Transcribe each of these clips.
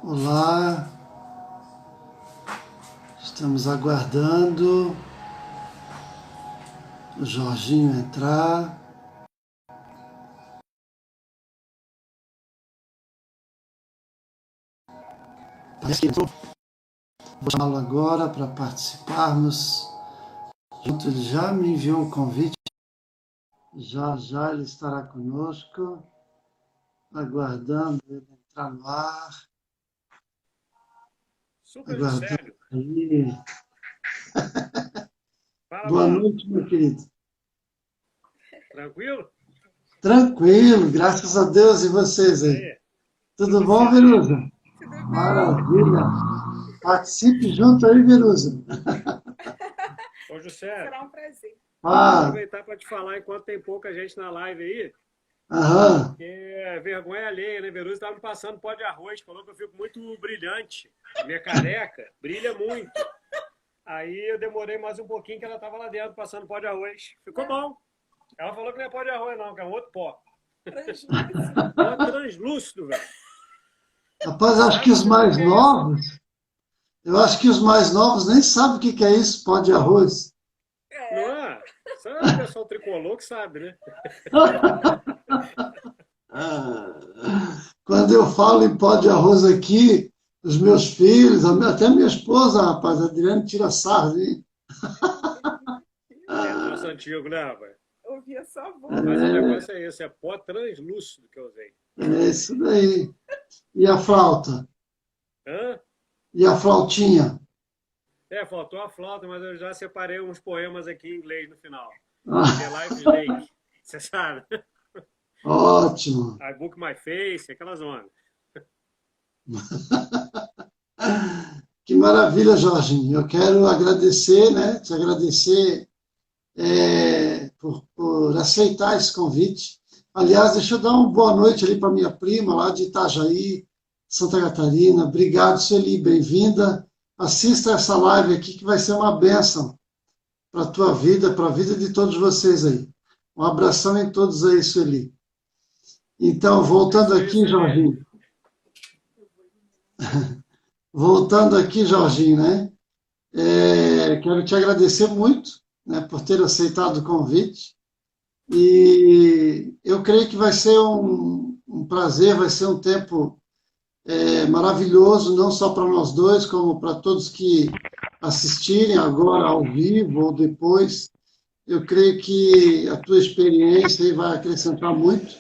Olá, estamos aguardando o Jorginho entrar. Parece que entrou. Vou chamá-lo agora para participarmos. Junto, ele já me enviou o convite. Já já ele estará conosco, aguardando ele entrar no ar. Super Aguardando Juscelio. aí. Fala, Boa mano. noite, meu querido. Tranquilo? Tranquilo, graças a Deus. E vocês aí? Aí, Tudo tudo bom, certo. Verusa? Tudo bem? Maravilha. Participe junto aí, Verusa. Ô, Juscelio, Será um prazer. eu vou Ah, aproveitar para te falar enquanto tem pouca gente na live aí, aham. que é vergonha alheia, né? Veruso estava me passando pó de arroz, falou que eu fico muito brilhante. Minha careca brilha muito. Aí eu demorei mais um pouquinho que ela estava lá dentro passando pó de arroz. Ficou bom. Ela falou que não é pó de arroz, não, que é um outro pó. Translúcido. Pó translúcido, velho. Rapaz, acho que Sabe os dizer o que mais que é isso? novos, eu acho que os mais novos nem sabem o que que é isso, pó de arroz. Não É, é? Só o pessoal tricolor que sabe, né? Quando eu falo em pó de arroz aqui, os meus filhos, até minha esposa, rapaz, a Adriane tira sarro, hein? É troço antigo, né, rapaz? ouvi a sua voz. Mas o negócio é esse, é pó translúcido que eu usei. É isso daí. E a flauta? Hã? E a flautinha? É, faltou a flauta, mas eu já separei uns poemas aqui em inglês no final. The Life Snake, você sabe? Ótimo. I Book My Face, aquela zona. Que maravilha, Jorginho. Eu quero agradecer, né? Te agradecer por aceitar esse convite. Aliás, deixa eu dar uma boa noite ali para minha prima lá de Itajaí, Santa Catarina. Obrigado, Sueli, bem-vinda. Assista essa live aqui que vai ser uma bênção para a tua vida, para a vida de todos vocês aí. Um abração em todos aí, Sueli. Então, É voltando isso aí, aqui, Sueli. Jorginho. Voltando aqui, Jorginho, né? Quero te agradecer muito, né, por ter aceitado o convite. E eu creio que vai ser um prazer, vai ser um tempo maravilhoso, não só para nós dois, como para todos que assistirem agora ao vivo ou depois. Eu creio que a tua experiência aí vai acrescentar muito,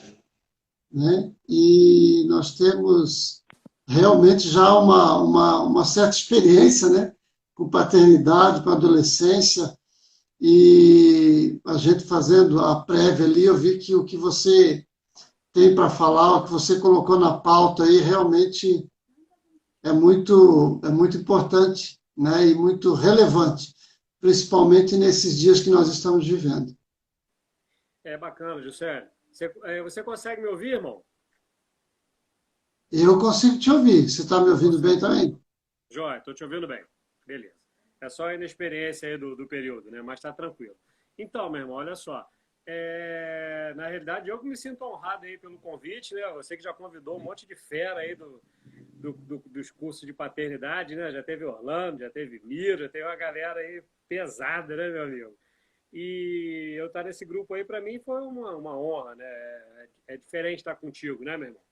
né? E nós temos realmente já uma certa experiência, né? Com paternidade, com adolescência, e a gente fazendo a prévia ali, eu vi que o que você tem para falar, o que você colocou na pauta aí, realmente é muito importante, né? E muito relevante, principalmente nesses dias que nós estamos vivendo. É bacana, Juscelio. Você consegue me ouvir, irmão? Eu consigo te ouvir. Você está me ouvindo bem Consegue. também? Joia, tô te ouvindo bem. Beleza. É só a inexperiência aí do período, né? Mas tá tranquilo. Então, meu irmão, olha só. Na realidade, eu que me sinto honrado aí pelo convite, né? Você que já convidou um monte de fera aí dos cursos de paternidade, né? Já teve Orlando, já teve Miro, já teve uma galera aí pesada, né, meu amigo? E eu estar nesse grupo aí, para mim, foi uma honra, né? É diferente estar contigo, né, meu irmão?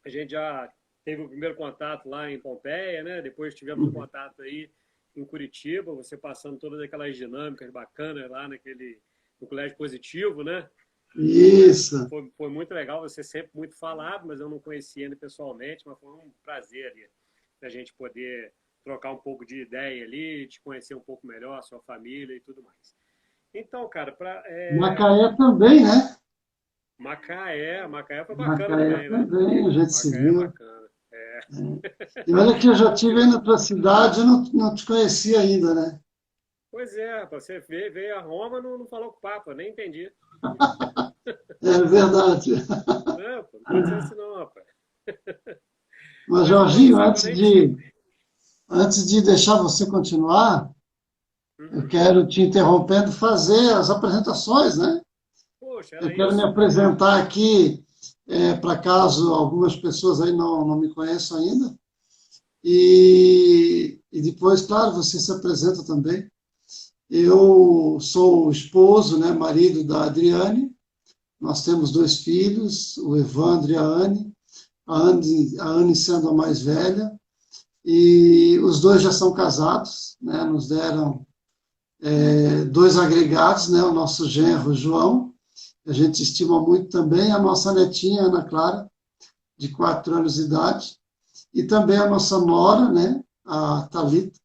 A gente já teve o primeiro contato lá em Pompeia, né? Depois tivemos um contato aí em Curitiba, você passando todas aquelas dinâmicas bacanas lá no Colégio Positivo, né? Isso. Foi muito legal, você sempre muito falado, mas eu não conhecia ele pessoalmente, mas foi um prazer ali a gente poder trocar um pouco de ideia ali, te conhecer um pouco melhor, a sua família e tudo mais. Então, cara, Macaé também, né? Macaé foi bacana Macaé também, né? também, a gente se Macaé é viu. bacana. E olha que eu já Bom estive aí demais. na tua cidade, eu não te conhecia ainda, né? Pois é, você veio a Roma, não falou com o Papa, nem entendi. É verdade. Não, pô, não pode ser assim não, rapaz. Mas, Mas então, Jorginho, você quando a gente. antes de deixar você continuar, eu Uhum. quero te interrompendo fazer as apresentações, né? Poxa, Eu era quero me isso? apresentar aqui. para caso algumas pessoas aí não me conheçam ainda. E depois, claro, você se apresenta também. Eu sou o esposo, né, marido da Adriane. Nós temos 2 filhos, o Evandro e a Anne. A Anne sendo a mais velha. E os dois já são casados, né? Nos deram 2 agregados, né? O nosso genro João, que a gente estima muito também, a nossa netinha Ana Clara, de 4 anos de idade, e também a nossa nora, né? A Thalita.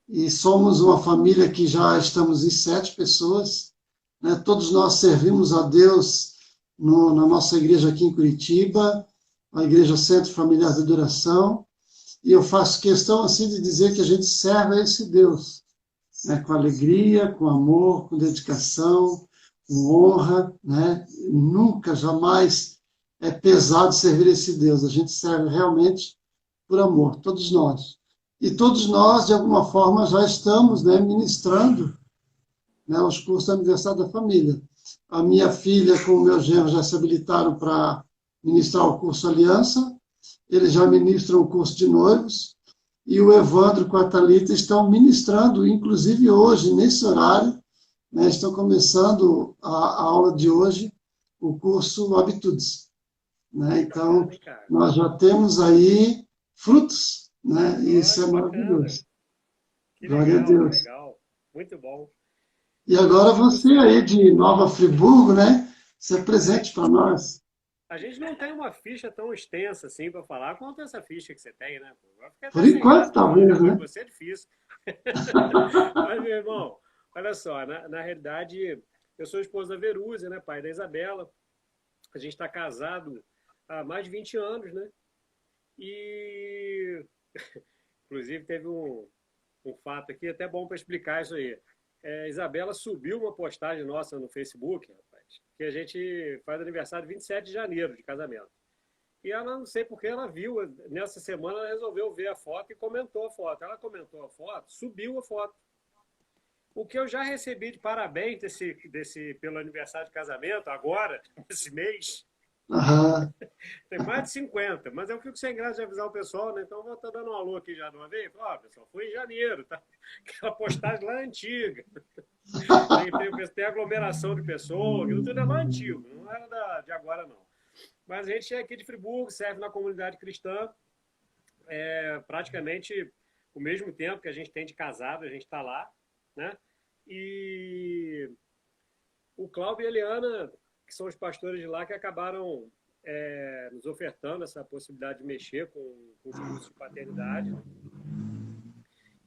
E somos uma família que já estamos em 7 pessoas, né? Todos nós servimos a Deus na nossa igreja aqui em Curitiba, a Igreja Centro Familiar de Adoração, e eu faço questão assim de dizer que a gente serve a esse Deus, né? Com alegria, com amor, com dedicação, com honra, né? Nunca, jamais é pesado servir esse Deus. A gente serve realmente por amor, todos nós. E todos nós, de alguma forma, já estamos, né, ministrando, né, os cursos do aniversário da família. A minha filha com o meu genro já se habilitaram para ministrar o curso Aliança, eles já ministram o curso de noivos, e o Evandro com a Thalita estão ministrando, inclusive hoje, nesse horário, né, estão começando a aula de hoje, o curso Habitudes. Né? Então, nós já temos aí frutos, né? E isso é maravilhoso. Glória a Deus. Legal, muito bom. E agora você aí de Nova Friburgo, né? Se apresente para nós. A gente não tem uma ficha tão extensa assim para falar quanto essa ficha que você tem, né? Por enquanto, talvez, né? Você é difícil. Mas, meu irmão, olha só, na realidade, eu sou esposo da Verusa, né? Pai da Isabela. A gente está casado há mais de 20 anos, né? E, inclusive, teve um fato aqui até bom para explicar isso aí. Isabela subiu uma postagem nossa no Facebook, rapaz, que a gente faz aniversário 27 de janeiro de casamento. E ela, não sei porque, ela viu, nessa semana ela resolveu ver a foto e comentou a foto. Ela comentou a foto, subiu a foto. O que eu já recebi de parabéns pelo aniversário de casamento, agora, esse mês, tem mais de 50, mas eu fico sem graça de avisar o pessoal, né? Então eu vou estar dando um alô aqui já de uma vez. Pessoal, foi em janeiro, tá? Aquela postagem lá antiga. Tem aglomeração de pessoas, aquilo tudo é lá antigo, não era de agora, não. Mas a gente é aqui de Friburgo, serve na comunidade cristã, praticamente o mesmo tempo que a gente tem de casado, a gente está lá, né? E o Cláudio e a Eliana, que são os pastores de lá, que acabaram nos ofertando essa possibilidade de mexer com os cursos de paternidade. Né?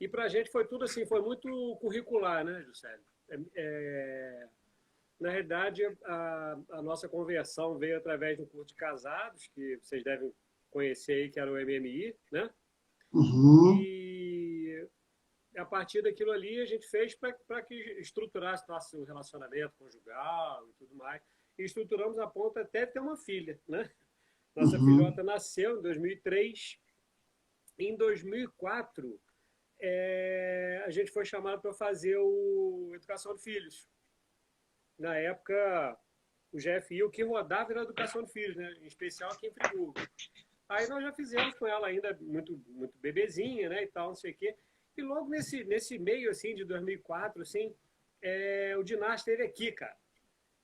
E para a gente foi tudo assim, foi muito curricular, né, Juscelio? Na realidade, a nossa conversão veio através do curso de casados, que vocês devem conhecer aí, que era o MMI, né? Uhum. E a partir daquilo ali a gente fez para que estruturasse nosso relacionamento conjugal e tudo mais. E estruturamos a ponto até de ter uma filha, né? Nossa filhota nasceu em 2003. Em 2004, a gente foi chamado para fazer o Educação de Filhos. Na época, o GFI, o que rodava era a Educação de Filhos, né? Em especial aqui em Friburgo. Aí nós já fizemos com ela ainda muito, muito bebezinha, né? E tal, não sei o quê. E logo nesse meio, assim, de 2004, assim, o Dinas esteve aqui, cara,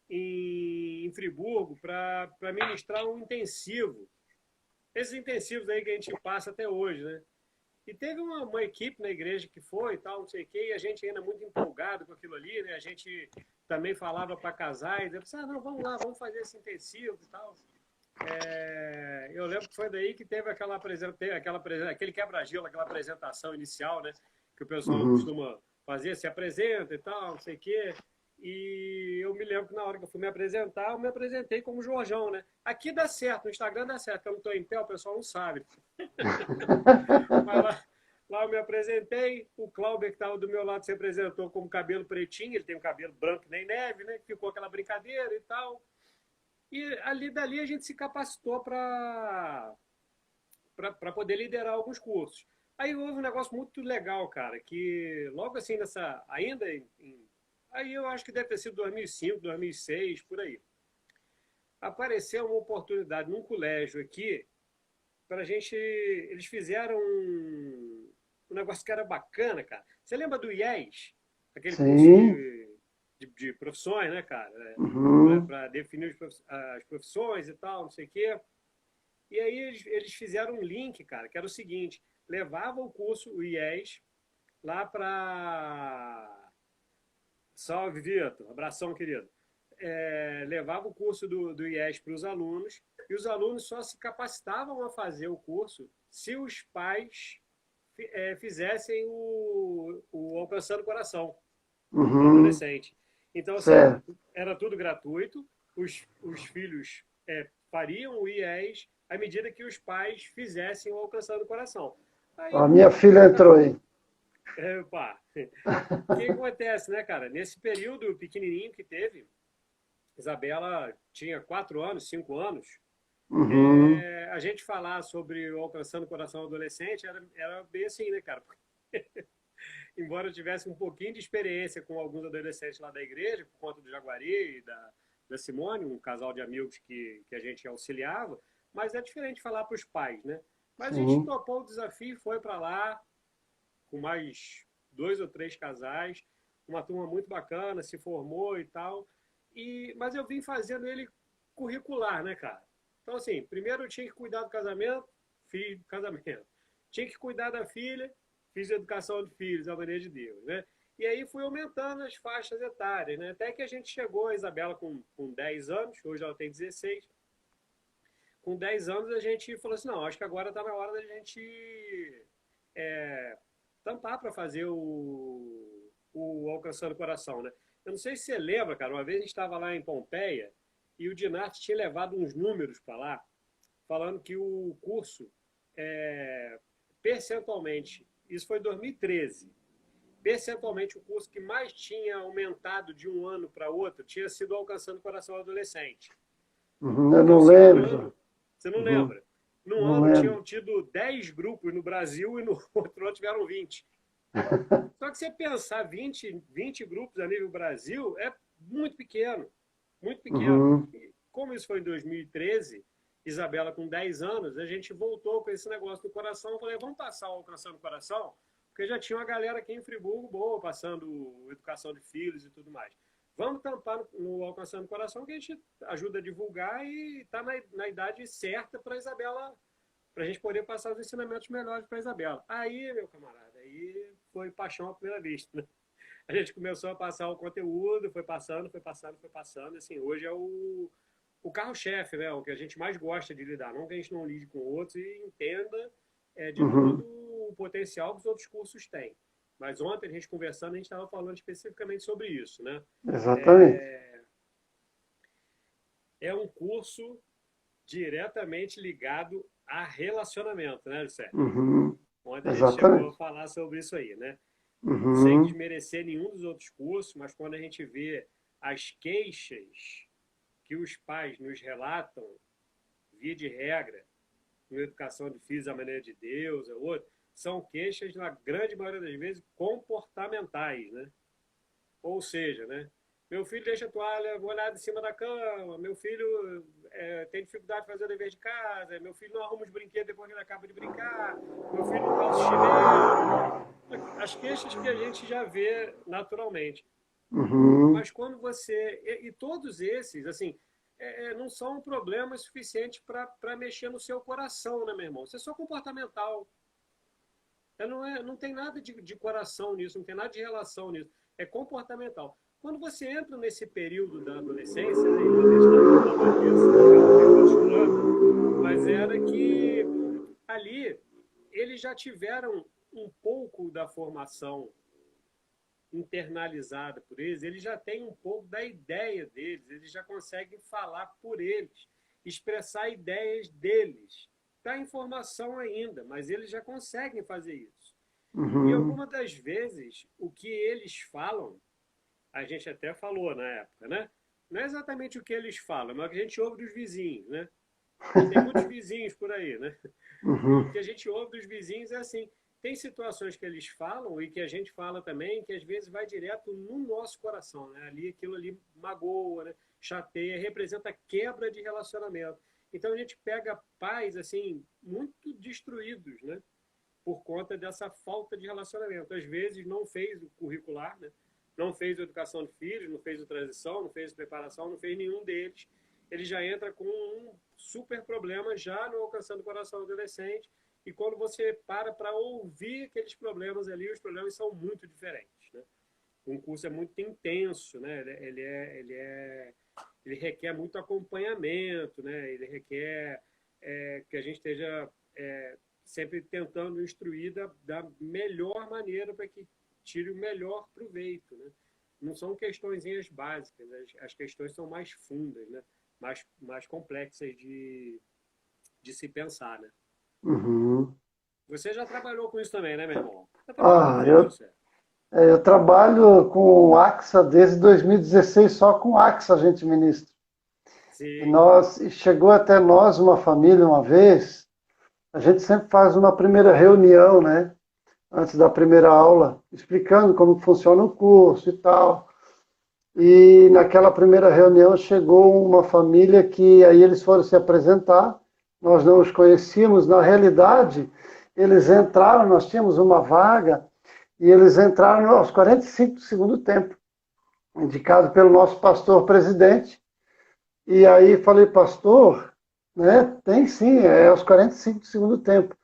em Friburgo, para ministrar um intensivo. Esses intensivos aí que a gente passa até hoje, né? E teve uma equipe na igreja que foi e tal, não sei o quê, e a gente ainda muito empolgado com aquilo ali, né? A gente também falava para casais, eu disse, não, vamos lá, vamos fazer esse intensivo e tal. Eu lembro que foi daí que teve aquele quebra-gelo, aquela apresentação inicial, né? Que o pessoal costuma fazer, se apresenta e tal, não sei o quê. E eu me lembro que na hora que eu fui me apresentar, eu me apresentei como Jorjão, né? Aqui dá certo, no Instagram dá certo, eu não estou em pé, o pessoal não sabe. Mas lá eu me apresentei, o Cláudio, que estava do meu lado, se apresentou como cabelo pretinho, ele tem um cabelo branco nem neve, né? Ficou aquela brincadeira e tal. E dali a gente se capacitou para poder liderar alguns cursos. Aí houve um negócio muito legal, cara, que logo assim, aí eu acho que deve ter sido 2005, 2006, por aí. apareceu uma oportunidade num colégio aqui para a gente. Eles fizeram um negócio que era bacana, cara. Você lembra do IES? Aquele curso Sim. de profissões, né, cara? Uhum. Para definir as profissões e tal, não sei o quê. E aí eles fizeram um link, cara, que era o seguinte: levava o curso, o IES, lá para. Salve, Vitor. Abração, querido. Levava o curso do IES para os alunos, e os alunos só se capacitavam a fazer o curso se os pais fizessem o Alcançando o Coração do Uhum. adolescente. Então, assim, Certo. era tudo gratuito, os filhos fariam o IES à medida que os pais fizessem o Alcançando o Coração. Aí A minha filha entrou aí. pá, o que acontece, né, cara? Nesse período pequenininho que teve, Isabela tinha 4 anos, 5 anos, Uhum. a gente falar sobre o Alcançando o Coração Adolescente era bem assim, né, cara? Embora eu tivesse um pouquinho de experiência com alguns adolescentes lá da igreja, por conta do Jaguari e da Simone, um casal de amigos que a gente auxiliava, mas é diferente falar para os pais, né? Mas a gente Sim. topou o desafio, foi para lá com mais 2 ou 3 casais, uma turma muito bacana, se formou e tal. Mas eu vim fazendo ele curricular, né, cara? Então, assim, primeiro eu tinha que cuidar do casamento, fiz casamento. Tinha que cuidar da filha, fiz educação de filhos, a maneira de Deus, né? E aí fui aumentando as faixas etárias, né? Até que a gente chegou, a Isabela com 10 anos, hoje ela tem 16. Com 10 anos a gente falou assim, não, acho que agora está na hora da gente é, tampar para fazer o Alcançando o Coração, né? Eu não sei se você lembra, cara, uma vez a gente estava lá em Pompeia e o Dinarte tinha levado uns números para lá, falando que o curso, é, percentualmente, isso foi em 2013, percentualmente o curso que mais tinha aumentado de um ano para outro tinha sido Alcançando o Coração Adolescente. Uhum. Eu Então, não assim, num lembro. ano, você não Uhum. lembra? Num Não ano lembro. tinham tido 10 grupos no Brasil e no outro ano tiveram 20. Só que você pensar 20 grupos a nível Brasil é muito pequeno. Muito pequeno. Uhum. E como isso foi em 2013, Isabela com 10 anos, a gente voltou com esse negócio do coração. Eu falei, vamos passar o Alcançando o Coração? Porque já tinha uma galera aqui em Friburgo boa, passando educação de filhos e tudo mais. Vamos tampar no Alcançando o Coração, que a gente ajuda a divulgar e está na idade certa para a Isabela, para a gente poder passar os ensinamentos melhores para a Isabela. Aí, meu camarada, aí foi paixão à primeira vista, né? A gente começou a passar o conteúdo, foi passando, foi passando, foi passando. Assim, hoje é o carro-chefe, né? O que a gente mais gosta de lidar. Não que a gente não lide com outros e entenda de todo Uhum. o potencial que os outros cursos têm. Mas ontem, a gente conversando, a gente estava falando especificamente sobre isso, né? Exatamente. É um curso diretamente ligado a relacionamento, né, José? Uhum. Ontem a gente chegou a Exatamente. falar sobre isso aí, né? Sem Uhum. desmerecer nenhum dos outros cursos, mas quando a gente vê as queixas que os pais nos relatam, via de regra, na educação de filhos à maneira de Deus, é outro, são queixas, na grande maioria das vezes, comportamentais, né? Ou seja, né? Meu filho deixa a toalha molhada em cima da cama, meu filho tem dificuldade de fazer o dever de casa, meu filho não arruma os brinquedos depois que ele acaba de brincar, meu filho não calça chinelo. As queixas que a gente já vê naturalmente. Uhum. Mas quando você. E todos esses, assim, não são problemas suficientes para mexer no seu coração, né, meu irmão? Isso é só comportamental. Não tem nada de coração nisso, não tem nada de relação nisso. É comportamental. Quando você entra nesse período da adolescência, né, enquanto a gente está falando disso, daqui a pouco eu estou explorando, mas era que ali eles já tiveram um pouco da formação internalizada por eles já têm um pouco da ideia deles, eles já conseguem falar por eles, expressar ideias deles. Está em formação ainda, mas eles já conseguem fazer isso. E Uhum. algumas das vezes, o que eles falam, a gente até falou na época, né? Não é exatamente o que eles falam, mas o que a gente ouve dos vizinhos, né? A gente tem muitos vizinhos por aí, né? E o Uhum. que a gente ouve dos vizinhos é assim, tem situações que eles falam e que a gente fala também, que às vezes vai direto no nosso coração, né? Ali, aquilo ali magoa, né? chateia, representa quebra de relacionamento. Então a gente pega pais assim muito destruídos, né? Por conta dessa falta de relacionamento. Às vezes não fez o curricular, né? Não fez a educação de filhos, não fez a transição, não fez a preparação, não fez nenhum deles. Ele já entra com um super problema já no alcançando o coração do adolescente. E quando você para ouvir aqueles problemas ali, os problemas são muito diferentes, né? Um curso é muito intenso, né? Ele requer muito acompanhamento, né? Ele requer que a gente esteja sempre tentando instruir da melhor maneira para que tire o melhor proveito, né? Não são questõezinhas básicas, as questões são mais fundas, né? Mais complexas de se pensar, né? Uhum. Você já trabalhou com isso também, né, meu irmão? Já trabalhou Ah, com isso, eu trabalho com o AXA desde 2016, só com o AXA a gente ministra. Sim. E chegou até nós uma família uma vez, a gente sempre faz uma primeira reunião, né? Antes da primeira aula, explicando como funciona o curso e tal. E naquela primeira reunião chegou uma família que aí eles foram se apresentar, nós não os conhecíamos, na realidade, eles entraram, nós tínhamos uma vaga, e eles entraram aos 45 do segundo tempo, indicado pelo nosso pastor presidente. E aí falei, pastor, né, tem sim, é aos 45 do segundo tempo.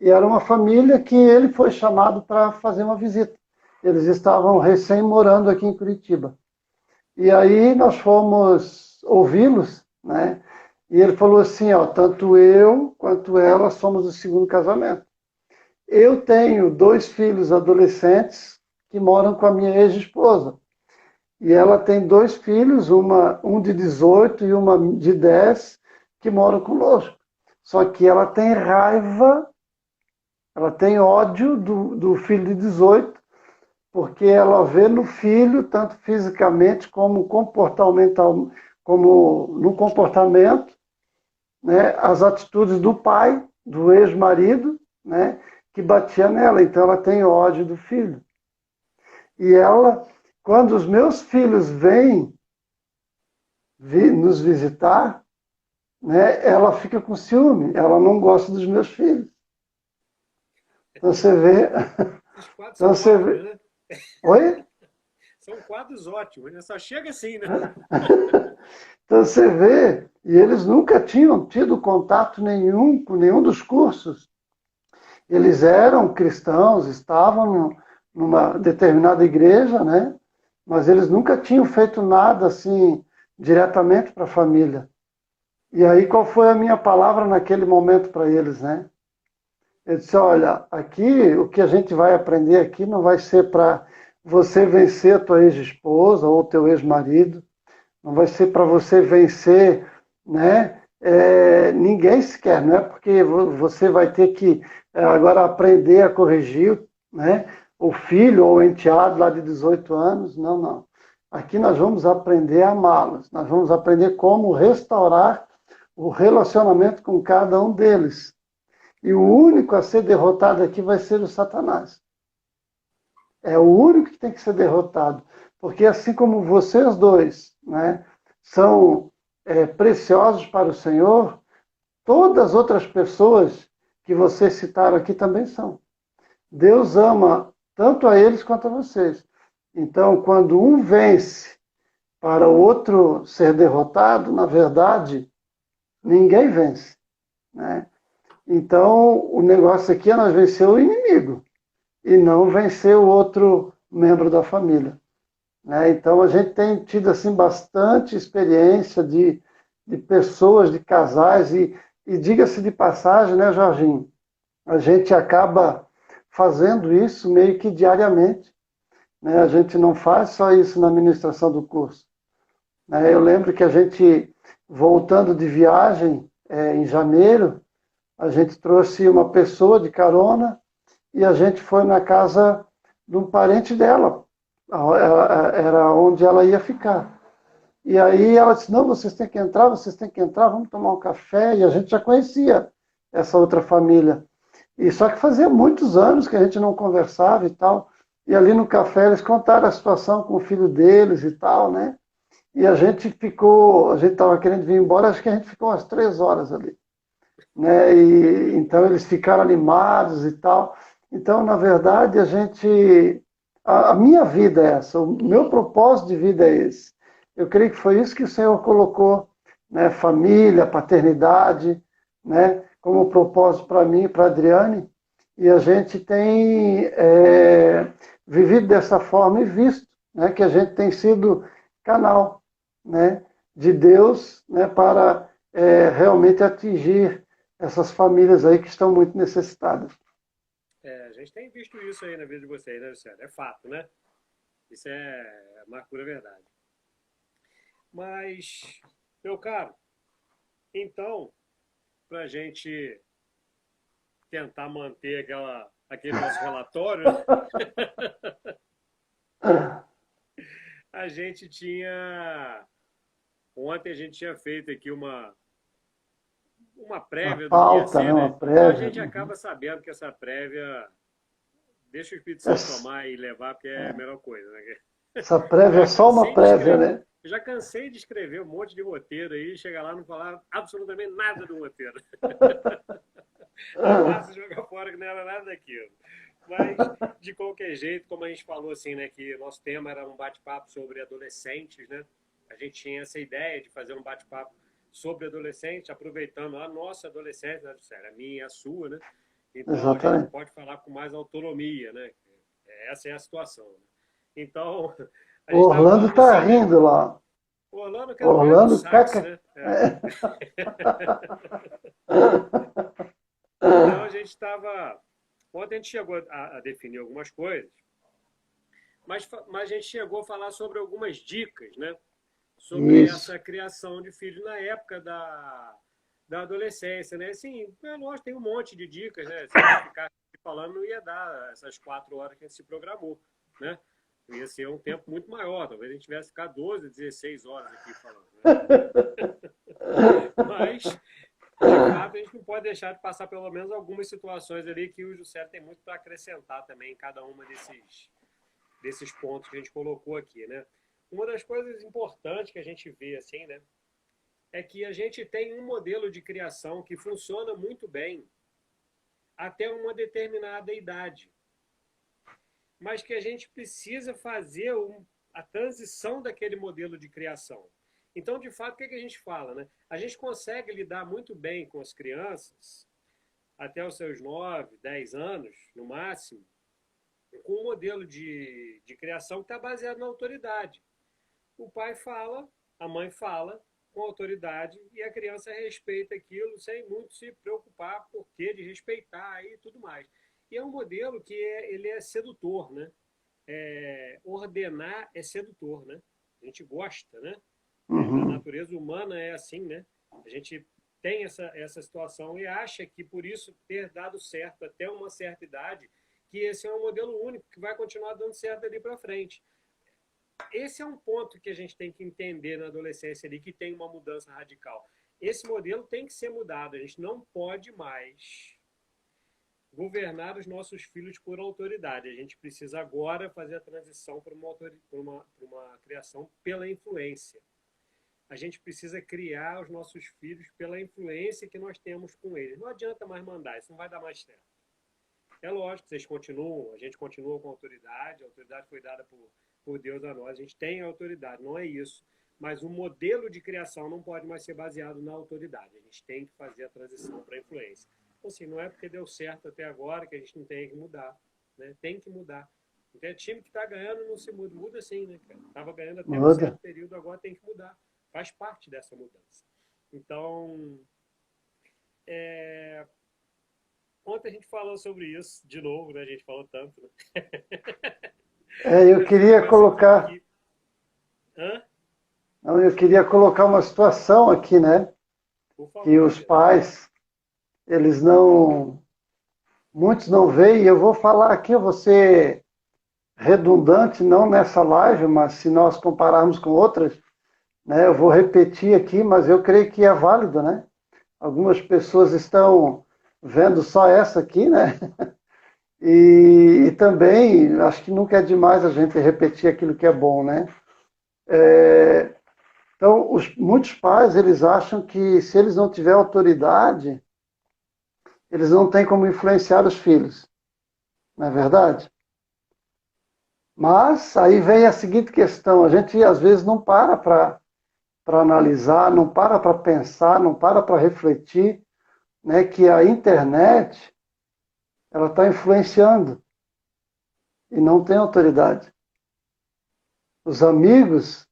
E era uma família que ele foi chamado para fazer uma visita. Eles estavam recém morando aqui em Curitiba. E aí nós fomos ouvi-los, né? E ele falou assim, ó, tanto eu quanto ela somos do segundo casamento. Eu tenho 2 filhos adolescentes que moram com a minha ex-esposa. E ela tem 2 filhos, um de 18 e uma de 10, que moram conosco. Só que ela tem raiva, ela tem ódio do filho de 18, porque ela vê no filho, tanto fisicamente como comportamental, como no comportamento, né, as atitudes do pai, do ex-marido, né, que batia nela. Então ela tem ódio do filho. E ela, quando os meus filhos vêm nos visitar, né, ela fica com ciúme, ela não gosta dos meus filhos. Então você vê. Esses quadros Então são você ótimos, vê. né? Oi? São quadros ótimos, né? Só chega assim, né? Então você vê, e eles nunca tinham tido contato nenhum com nenhum dos cursos. Eles eram cristãos, estavam numa determinada igreja, né? Mas eles nunca tinham feito nada assim diretamente para a família. E aí qual foi a minha palavra naquele momento para eles, né? Eu disse, olha, aqui o que a gente vai aprender aqui não vai ser para você vencer a tua ex-esposa ou teu ex-marido, não vai ser para você vencer, né? Ninguém sequer, não é porque você vai ter que agora aprender a corrigir, né? O filho ou o enteado lá de 18 anos, não, não. Aqui nós vamos aprender a amá-los, nós vamos aprender como restaurar o relacionamento com cada um deles. E o único a ser derrotado aqui vai ser o Satanás. É o único que tem que ser derrotado. Porque assim como vocês dois, né, são preciosos para o Senhor, todas as outras pessoas que vocês citaram aqui também são. Deus ama tanto a eles quanto a vocês. Então, quando um vence para o outro ser derrotado, na verdade, ninguém vence, né? Então, o negócio aqui é nós vencer o inimigo e não vencer o outro membro da família, né? Então, a gente tem tido assim, bastante experiência de pessoas, de casais, e diga-se de passagem, né, Jorginho? A gente acaba fazendo isso meio que diariamente, né? A gente não faz só isso na administração do curso, né? Eu lembro que a gente, voltando de viagem em janeiro, a gente trouxe uma pessoa de carona e a gente foi na casa de um parente dela, era onde ela ia ficar. E aí ela disse, não, vocês têm que entrar, vamos tomar um café. E a gente já conhecia essa outra família. E só que fazia muitos anos que a gente não conversava e tal. E ali no café eles contaram a situação com o filho deles e tal, né? e a gente estava querendo vir embora, acho que a gente ficou umas 3 horas ali, né? E então eles ficaram animados e tal. Então, na verdade, a minha vida é essa, o meu propósito de vida é esse. Eu creio que foi isso que o Senhor colocou, né? Família, paternidade, né? Como propósito para mim e para a Adriane, e a gente tem vivido dessa forma e visto, né? Que a gente tem sido canal, né? De Deus, né? Para realmente atingir essas famílias aí que estão muito necessitadas. A gente tem visto isso aí na vida de vocês, né, Luciano? É fato, né? Isso é uma pura verdade. Mas, meu caro, então, para a gente tentar manter aquele nosso relatório, né? a gente tinha. Ontem a gente tinha feito aqui uma prévia do que ia Pauta, ser, né? né? Uma Então a prévia. gente acaba sabendo que essa prévia deixa o Espírito Santo tomar e levar, porque é a melhor coisa, né? Essa prévia é só uma prévia, né? Eu já cansei de escrever um monte de roteiro aí, chegar lá e não falar absolutamente nada do roteiro. Amassa jogar fora que não era nada daquilo. Mas, de qualquer jeito, como a gente falou assim, né, que o nosso tema era um bate-papo sobre adolescentes, né? A gente tinha essa ideia de fazer um bate-papo sobre adolescentes, aproveitando a nossa adolescência, né, a minha e a sua, né? Então, Exatamente. a gente pode falar com mais autonomia, né? Essa é a situação. Né? Então, a gente O Orlando está assim, rindo lá. O Orlando, eu quero ver no Orlando sax, tá... né? Então, a gente estava... Ontem a gente chegou a definir algumas coisas, mas a gente chegou a falar sobre algumas dicas, né? Sobre essa criação de filhos na época da adolescência, né? Assim, lógico, tem um monte de dicas, né? Se a gente ficar falando, não ia dar essas 4 horas que a gente se programou, né? Ia ser um tempo muito maior, talvez a gente tivesse que ficar 12, 16 horas aqui falando, né? Mas, de fato, a gente não pode deixar de passar pelo menos algumas situações ali que o José tem muito para acrescentar também em cada uma desses pontos que a gente colocou aqui, né? Uma das coisas importantes que a gente vê, assim, né, é que a gente tem um modelo de criação que funciona muito bem até uma determinada idade, mas que a gente precisa fazer a transição daquele modelo de criação. Então, de fato, o que a gente fala, né? A gente consegue lidar muito bem com as crianças até os seus 9, 10 anos, no máximo, com um modelo de criação que está baseado na autoridade. O pai fala, a mãe fala com autoridade e a criança respeita aquilo sem muito se preocupar por que de respeitar e tudo mais. E é um modelo que ele é sedutor, né? Ordenar é sedutor, né? A gente gosta, né? A natureza humana é assim, né? A gente tem essa situação e acha que por isso ter dado certo até uma certa idade, que esse é um modelo único que vai continuar dando certo ali para frente. Esse é um ponto que a gente tem que entender na adolescência ali, que tem uma mudança radical. Esse modelo tem que ser mudado. A gente não pode mais governar os nossos filhos por autoridade. A gente precisa agora fazer a transição para uma criação pela influência. A gente precisa criar os nossos filhos pela influência que nós temos com eles. Não adianta mais mandar, isso não vai dar mais certo. É lógico, vocês continuam, a gente continua com a autoridade foi dada por Deus a nós, a gente tem a autoridade, não é isso. Mas o modelo de criação não pode mais ser baseado na autoridade, a gente tem que fazer a transição para a influência. Então, assim, não é porque deu certo até agora que a gente não tem que mudar, né? Tem que mudar. Então, time que está ganhando não se muda, muda sim, né, cara? Estava ganhando até um certo período, agora tem que mudar. Faz parte dessa mudança. Então, ontem a gente falou sobre isso, de novo, né? A gente falou tanto, né? Eu queria colocar... Não, eu queria colocar uma situação aqui, né? Por favor, que os pais, eles não... Muitos não veem, eu vou falar aqui, eu vou ser redundante, não nessa live, mas se nós compararmos com outras, né? Eu vou repetir aqui, mas eu creio que é válido, né? Algumas pessoas estão vendo só essa aqui, né? E também, acho que nunca é demais a gente repetir aquilo que é bom, né? Então, muitos pais, eles acham que se eles não tiverem autoridade, eles não têm como influenciar os filhos. Não é verdade? Mas aí vem a seguinte questão, a gente às vezes não para analisar, não para pensar, não para refletir, né, que a internet ela está influenciando e não tem autoridade. Os amigos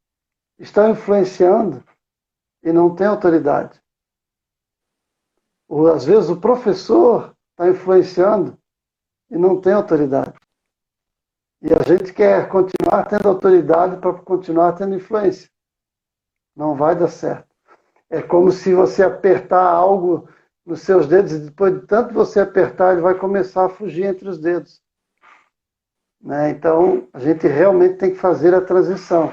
estão influenciando e não tem autoridade. Ou, às vezes o professor está influenciando e não tem autoridade. E a gente quer continuar tendo autoridade para continuar tendo influência. Não vai dar certo. É como se você apertar algo nos seus dedos e depois de tanto você apertar, ele vai começar a fugir entre os dedos. Né? Então, a gente realmente tem que fazer a transição.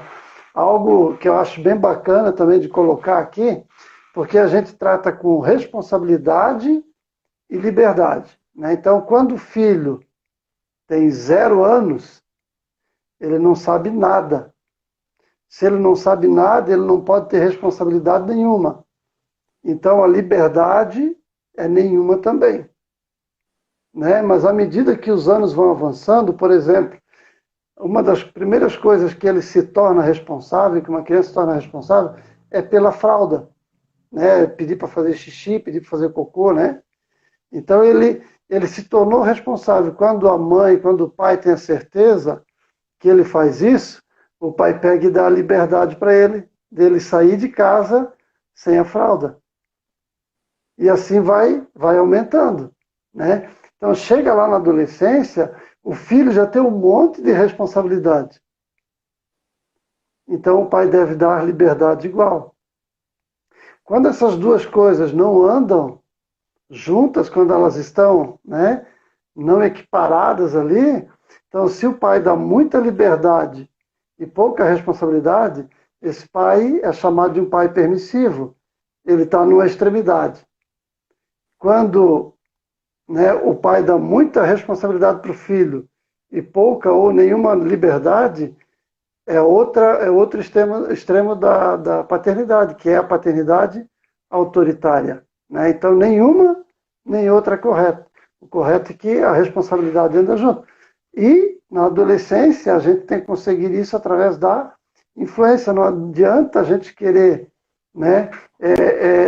Algo que eu acho bem bacana também de colocar aqui, porque a gente trata com responsabilidade e liberdade. Né? Então, quando o filho tem 0 anos, ele não sabe nada. Se ele não sabe nada, ele não pode ter responsabilidade nenhuma. Então, a liberdade é nenhuma também. Né? Mas à medida que os anos vão avançando, por exemplo, uma das primeiras coisas que ele se torna responsável, que uma criança se torna responsável, é pela fralda. Né? Pedir para fazer xixi, pedir para fazer cocô, né? Então ele se tornou responsável. Quando a mãe, quando o pai tem a certeza que ele faz isso, o pai pega e dá a liberdade para ele, dele sair de casa sem a fralda. E assim vai aumentando. Né? Então chega lá na adolescência, o filho já tem um monte de responsabilidade. Então o pai deve dar liberdade igual. Quando essas duas coisas não andam juntas, quando elas estão, né, não equiparadas ali, então se o pai dá muita liberdade e pouca responsabilidade, esse pai é chamado de um pai permissivo. Ele está numa extremidade. Quando, né, o pai dá muita responsabilidade para o filho e pouca ou nenhuma liberdade, é outro extremo da paternidade, que é a paternidade autoritária. Né? Então, nenhuma nem outra é correta. O correto é que a responsabilidade anda junto. E, na adolescência, a gente tem que conseguir isso através da influência. Não adianta a gente querer, né,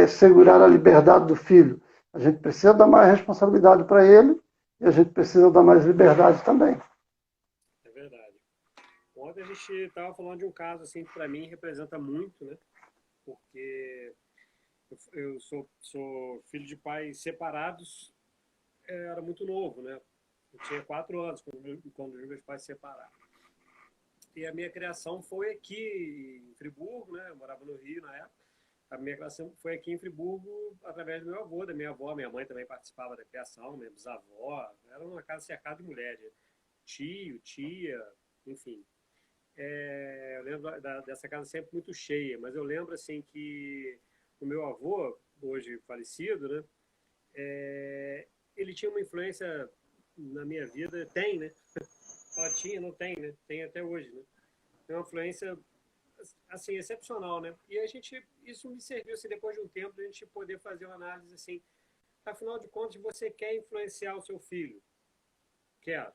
segurar a liberdade do filho. A gente precisa dar mais responsabilidade para ele e a gente precisa dar mais liberdade também. É verdade. Ontem a gente estava falando de um caso assim que para mim representa muito, né? Porque eu sou filho de pais separados, era muito novo, né? Eu tinha 4 anos quando os meus pais se separaram. E a minha criação foi aqui em Friburgo, né? Eu morava no Rio na época. A minha criação foi aqui em Friburgo através do meu avô, da minha avó. Minha mãe também participava da criação, minha bisavó. Era uma casa cercada de mulheres. Tio, tia, enfim. Eu lembro dessa casa sempre muito cheia, mas eu lembro assim que o meu avô, hoje falecido, né? Ele tinha uma influência na minha vida, tem, né? Ela tinha, não tem, né? Tem até hoje, né? Tem uma influência assim excepcional, né? E isso me serviu assim, depois de um tempo, a gente poder fazer uma análise assim, afinal de contas, você quer influenciar o seu filho? Quero.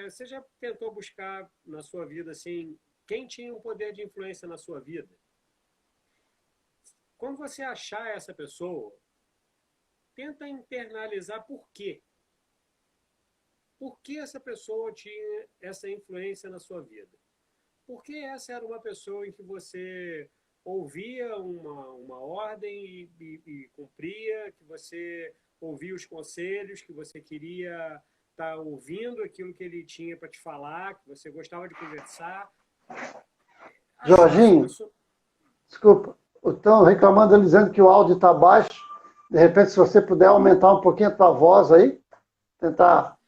Você já tentou buscar na sua vida assim, quem tinha um poder de influência na sua vida? Quando você achar essa pessoa, tenta internalizar por quê. Por que essa pessoa tinha essa influência na sua vida? Por que essa era uma pessoa em que você ouvia uma ordem e cumpria, que você ouvia os conselhos, que você queria estar ouvindo aquilo que ele tinha para te falar, que você gostava de conversar? Jorginho, desculpa, estão reclamando, dizendo que o áudio está baixo. De repente, se você puder aumentar um pouquinho a tua voz aí, tentar...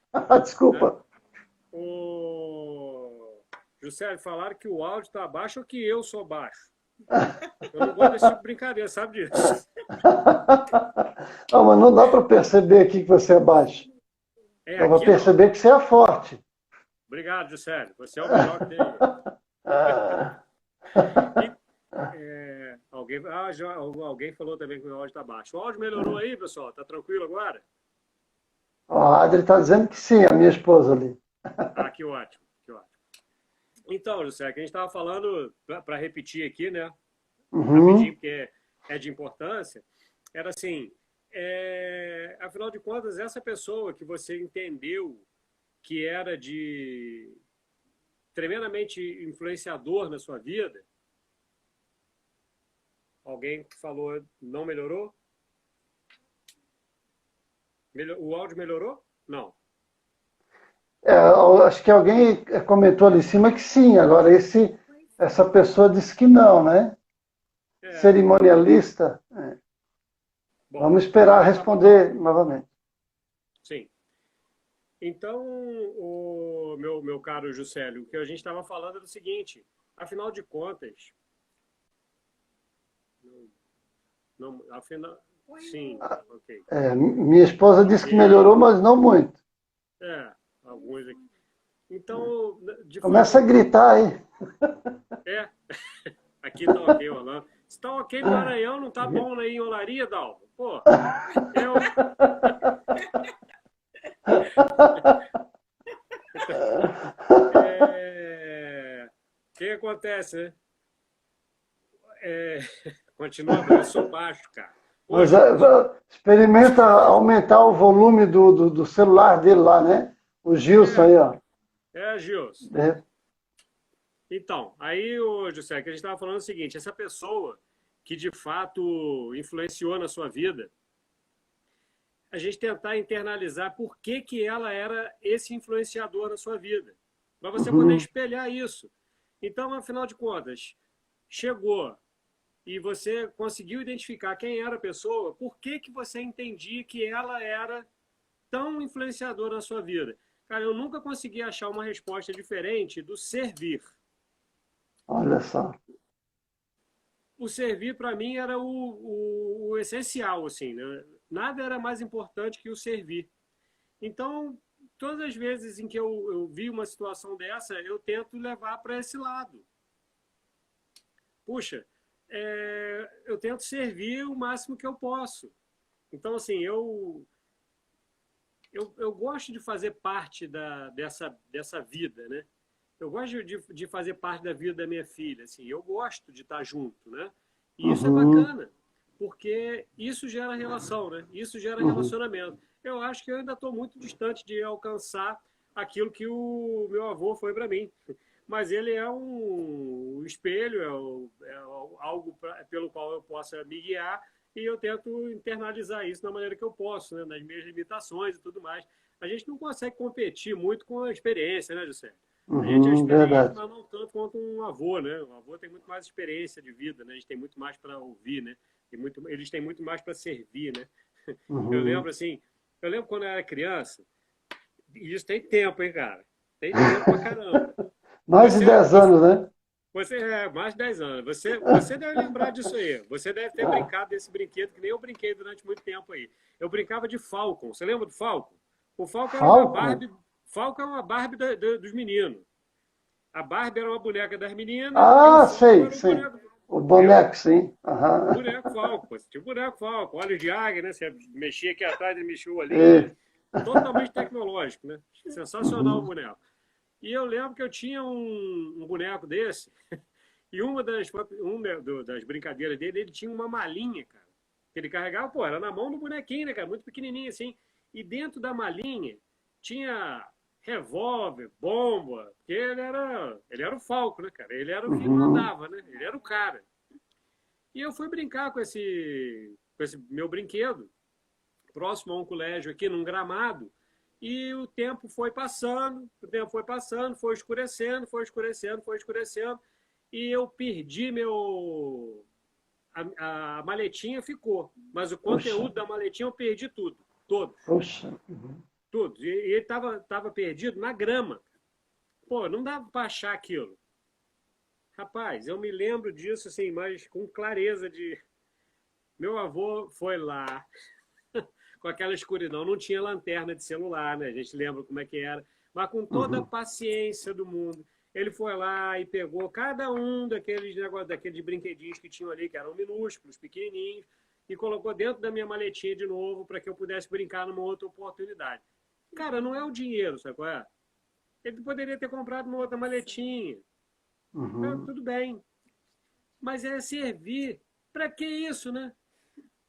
Desculpa. José, falaram que o áudio está baixo ou que eu sou baixo? Eu não gosto desse tipo de brincadeira, sabe disso? Não, mas não dá para perceber aqui que você é baixo. Dá para perceber que você é forte. Obrigado, José. Você é o melhor que tem. Alguém falou também que o áudio está baixo. O áudio melhorou aí, pessoal? Tá tranquilo agora? Ó, a Adri está dizendo que sim, a minha esposa ali. Ah, que ótimo, que ótimo. Então, José, que a gente estava falando, para repetir aqui, né? Rapidinho, porque é de importância, era assim, afinal de contas, essa pessoa que você entendeu que era de tremendamente influenciador na sua vida, alguém falou, não melhorou? O áudio melhorou? Não. Eu acho que alguém comentou ali em cima que sim, agora essa pessoa disse que não, né? Cerimonialista. Bom, vamos esperar responder novamente. Sim. Então, meu caro Juscelio, o que a gente estava falando era o seguinte, afinal de contas, afinal, sim, ok. Minha esposa disse que melhorou, mas não muito. Alguns aqui. Então, começa a gritar aí. Aqui tá ok, Orlando. Se tá ok no Maranhão, não tá bom aí em Olaria, Dalvo? Pô, O que acontece, né? Continua, eu sou baixo, cara. Mas, experimenta aumentar o volume do celular dele lá, né? O Gilson aí, ó. Gilson. Então, aí, José, que a gente estava falando o seguinte, essa pessoa que de fato influenciou na sua vida, a gente tentar internalizar por que ela era esse influenciador na sua vida, para você poder espelhar isso. Então, afinal de contas, chegou e você conseguiu identificar quem era a pessoa, por que você entendia que ela era tão influenciadora na sua vida? Cara, eu nunca consegui achar uma resposta diferente do servir. Olha só. O servir, para mim, era o essencial, assim, né? Nada era mais importante que o servir. Então, todas as vezes em que eu vi uma situação dessa, eu tento levar para esse lado. Puxa, eu tento servir o máximo que eu posso. Então, assim, eu gosto de fazer parte dessa vida, né? Eu gosto de fazer parte da vida da minha filha, assim, eu gosto de estar junto, né? E isso é bacana, porque isso gera relação, né? Isso gera relacionamento. Eu acho que eu ainda estou muito distante de alcançar aquilo que o meu avô foi para mim. Mas ele é um espelho, algo pelo qual eu possa me guiar, e eu tento internalizar isso da maneira que eu posso, né? Nas minhas limitações e tudo mais. A gente não consegue competir muito com a experiência, né, José? A gente é experiente, verdade. mas não tanto quanto um avô, né? O avô tem muito mais experiência de vida, né? A gente tem muito mais para ouvir, né? Eles têm muito mais para servir, né? Eu lembro quando eu era criança, e isso tem tempo, hein, cara? Tem tempo pra caramba. Mais de 10 anos, né? Mais de 10 anos. Você deve lembrar disso aí. Você deve ter brincado desse brinquedo, que nem eu brinquei durante muito tempo aí. Eu brincava de Falcon. Você lembra do Falcon? O Falcon era uma Barbie. Falcon é uma Barbie dos meninos. A Barbie era uma boneca das meninas. Sei. O boneco, sim. O boneco Falcon. Tinha o boneco Falcon. Olhos de águia, né? Você mexia aqui atrás e mexia ali. Totalmente tecnológico, né? Sensacional o boneco. E eu lembro que eu tinha um boneco desse, e uma das brincadeiras dele, ele tinha uma malinha, cara, que ele carregava, era na mão do bonequinho, né, cara, muito pequenininho assim, e dentro da malinha tinha revólver, bomba, porque ele era o Falco, né, cara, ele era o que mandava, né, ele era o cara. E eu fui brincar com esse meu brinquedo, próximo a um colégio aqui, num gramado, e o tempo foi passando, foi escurecendo, e eu perdi a maletinha ficou, mas o conteúdo da maletinha eu perdi tudo, todo. Tudo. E ele tava perdido na grama. Pô, não dava para achar aquilo. Rapaz, eu me lembro disso assim, mas com clareza de... Meu avô foi lá... com aquela escuridão, não tinha lanterna de celular, né? A gente lembra como é que era, mas com toda a paciência do mundo, Ele foi lá e pegou cada um daqueles negócios, daqueles brinquedinhos que tinham ali, que eram minúsculos, pequenininhos, e colocou dentro da minha maletinha de novo para que eu pudesse brincar numa outra oportunidade. Cara, não é o dinheiro, sabe qual é? Ele poderia ter comprado uma outra maletinha. Tudo bem. Mas é servir. Para que isso, né?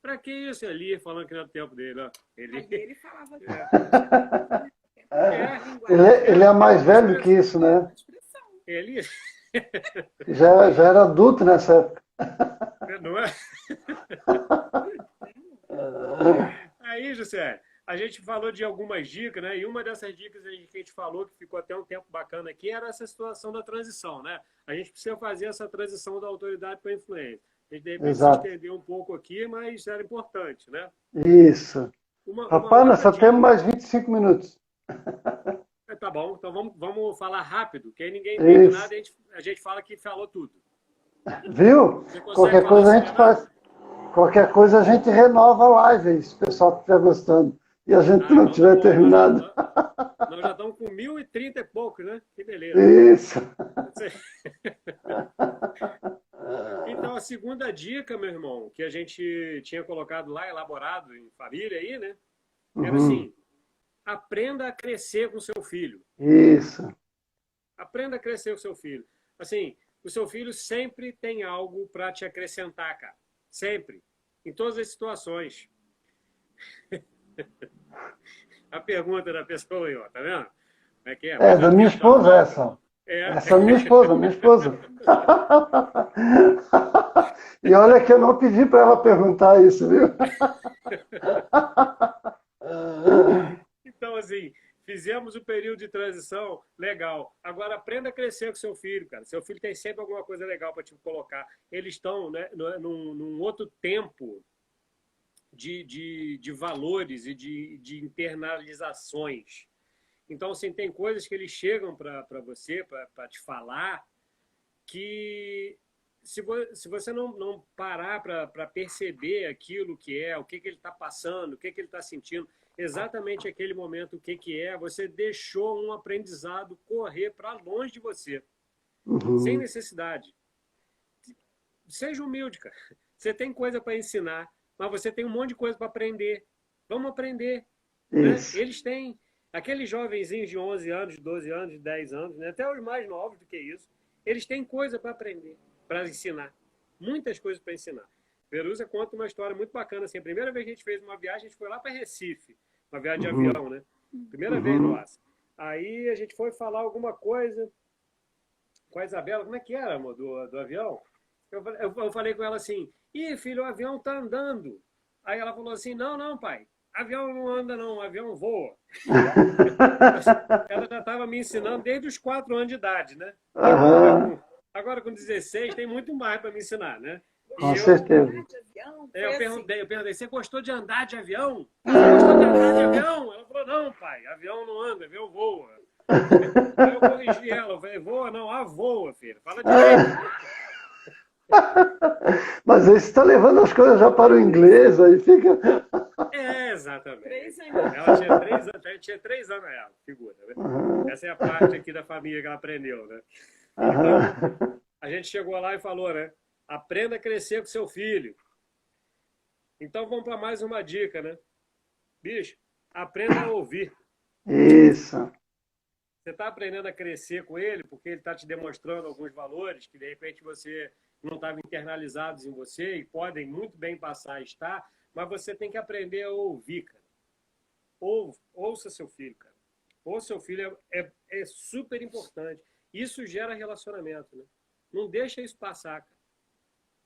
Para que isso? Eli falando que não é o tempo dele. Ó. Ele falava que Ele é mais velho que isso, né? Ele Já era adulto nessa época. não é? Aí, José, a gente falou de algumas dicas, né? E uma dessas dicas que a gente falou, que ficou até um tempo bacana aqui, era essa situação da transição, né? A gente precisa fazer essa transição da autoridade para a influência. A gente, de repente, se estender um pouco aqui, mas era importante, né? Isso. Rapaz, nós só dica... temos mais 25 minutos. Tá bom, então vamos falar rápido, que aí ninguém entende nada e a gente fala que falou tudo. Viu? Qualquer coisa a gente faz. Qualquer coisa a gente renova a live, se o pessoal estiver gostando. E a gente não tiver terminado. Nós já estamos com 1030 e pouco, né? Que beleza. Isso. Então, a segunda dica, meu irmão, que a gente tinha colocado lá, elaborado em família aí, né? Era assim, aprenda a crescer com seu filho. Isso. Aprenda a crescer com seu filho. Assim, o seu filho sempre tem algo para te acrescentar, cara. Sempre. Em todas as situações. A pergunta da pessoa aí, ó, tá vendo? Como é que é? É, da minha esposa essa. Essa é minha esposa. E olha que eu não pedi para ela perguntar isso, viu? Então, assim, fizemos o período de transição, legal. Agora, aprenda a crescer com seu filho, cara. Seu filho tem sempre alguma coisa legal para te colocar. Eles estão, né, num outro tempo de valores e de internalizações. Então, assim, tem coisas que eles chegam para você, para te falar, que se você não parar para perceber aquilo que é, o que ele está passando, o que ele está sentindo, exatamente aquele momento, o que é, você deixou um aprendizado correr para longe de você, sem necessidade. Seja humilde, cara. Você tem coisa para ensinar, mas você tem um monte de coisa para aprender. Vamos aprender. Né? Eles têm aqueles jovenzinhos de 11 anos, de 12 anos, de 10 anos, né? Até os mais novos do que isso, eles têm coisa para aprender, para ensinar. Muitas coisas para ensinar. Verusa conta uma história muito bacana. Assim, a primeira vez que a gente fez uma viagem, a gente foi lá para Recife. Uma viagem de avião, né? Primeira vez nossa. Aí a gente foi falar alguma coisa com a Isabela. Como é que era, amor, do avião? Eu falei com ela assim, filho, o avião tá andando. Aí ela falou assim, não, pai, avião não anda não, avião voa. Ela já estava me ensinando desde os 4 anos de idade, né? Agora com 16 tem muito mais para me ensinar, né? Com certeza. Eu perguntei, você gostou de andar de avião? Você gostou de andar de avião? Ela falou, não, pai, avião não anda, avião voa. Aí eu corrigi ela, eu falei, voa não, voa, filho, fala direito. Mas aí você está levando as coisas já para o inglês, aí fica... Exatamente. 3 anos. Ela tinha 3 anos, ela, figura. Né? Essa é a parte aqui da família que ela aprendeu, né? Então, a gente chegou lá e falou, né? Aprenda a crescer com seu filho. Então, vamos para mais uma dica, né? Bicho, aprenda a ouvir. Isso. Você está aprendendo a crescer com ele porque ele está te demonstrando alguns valores que, de repente, você não estavam internalizados em você e podem muito bem passar a estar, mas você tem que aprender a ouvir, cara. Ouça seu filho, cara. Ouça seu filho é super importante. Isso gera relacionamento, né? Não deixa isso passar, cara.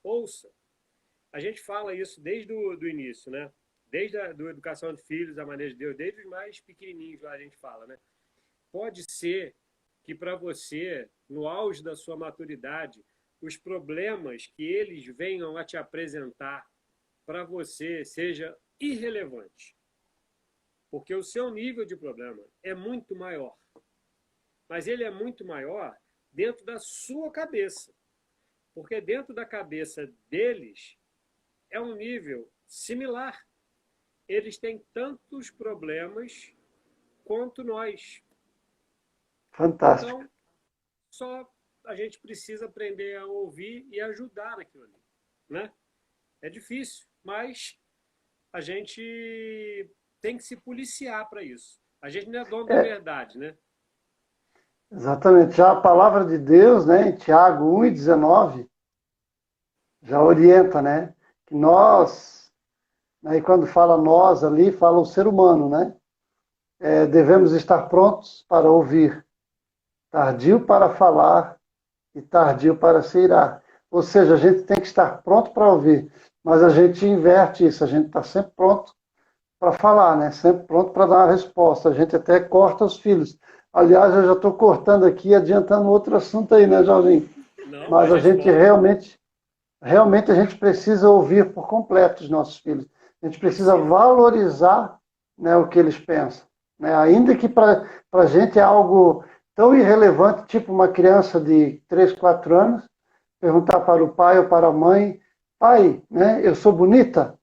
Ouça. A gente fala isso desde o início, né? Desde a educação de filhos, a maneira de Deus, desde os mais pequenininhos lá a gente fala, né? Pode ser que para você, no auge da sua maturidade, os problemas que eles venham a te apresentar para você seja irrelevante. Porque o seu nível de problema é muito maior. Mas ele é muito maior dentro da sua cabeça. Porque dentro da cabeça deles é um nível similar. Eles têm tantos problemas quanto nós. Fantástico. Então, só a gente precisa aprender a ouvir e ajudar naquilo ali, né? É difícil, mas a gente tem que se policiar para isso. A gente não é dono da É, verdade, né? exatamente. Já a palavra de Deus, né, em Tiago 1:19, já orienta, né, que nós, aí quando fala nós ali, fala o ser humano, né, devemos estar prontos para ouvir, tardio para falar e tardio para se irar. Ou seja, a gente tem que estar pronto para ouvir, mas a gente inverte isso, a gente está sempre pronto para falar, né? Sempre pronto para dar uma resposta. A gente até corta os filhos. Aliás, eu já estou cortando aqui, adiantando outro assunto aí, né, Jorginho? Não, Mas mas a a gente gente volta. realmente a gente precisa ouvir por completo os nossos filhos. A gente precisa Precisa. valorizar, né, o que eles pensam. Né? Ainda que para a gente é algo tão irrelevante, tipo uma criança de 3, 4 anos, perguntar para o pai ou para a mãe, pai, né, eu sou bonita?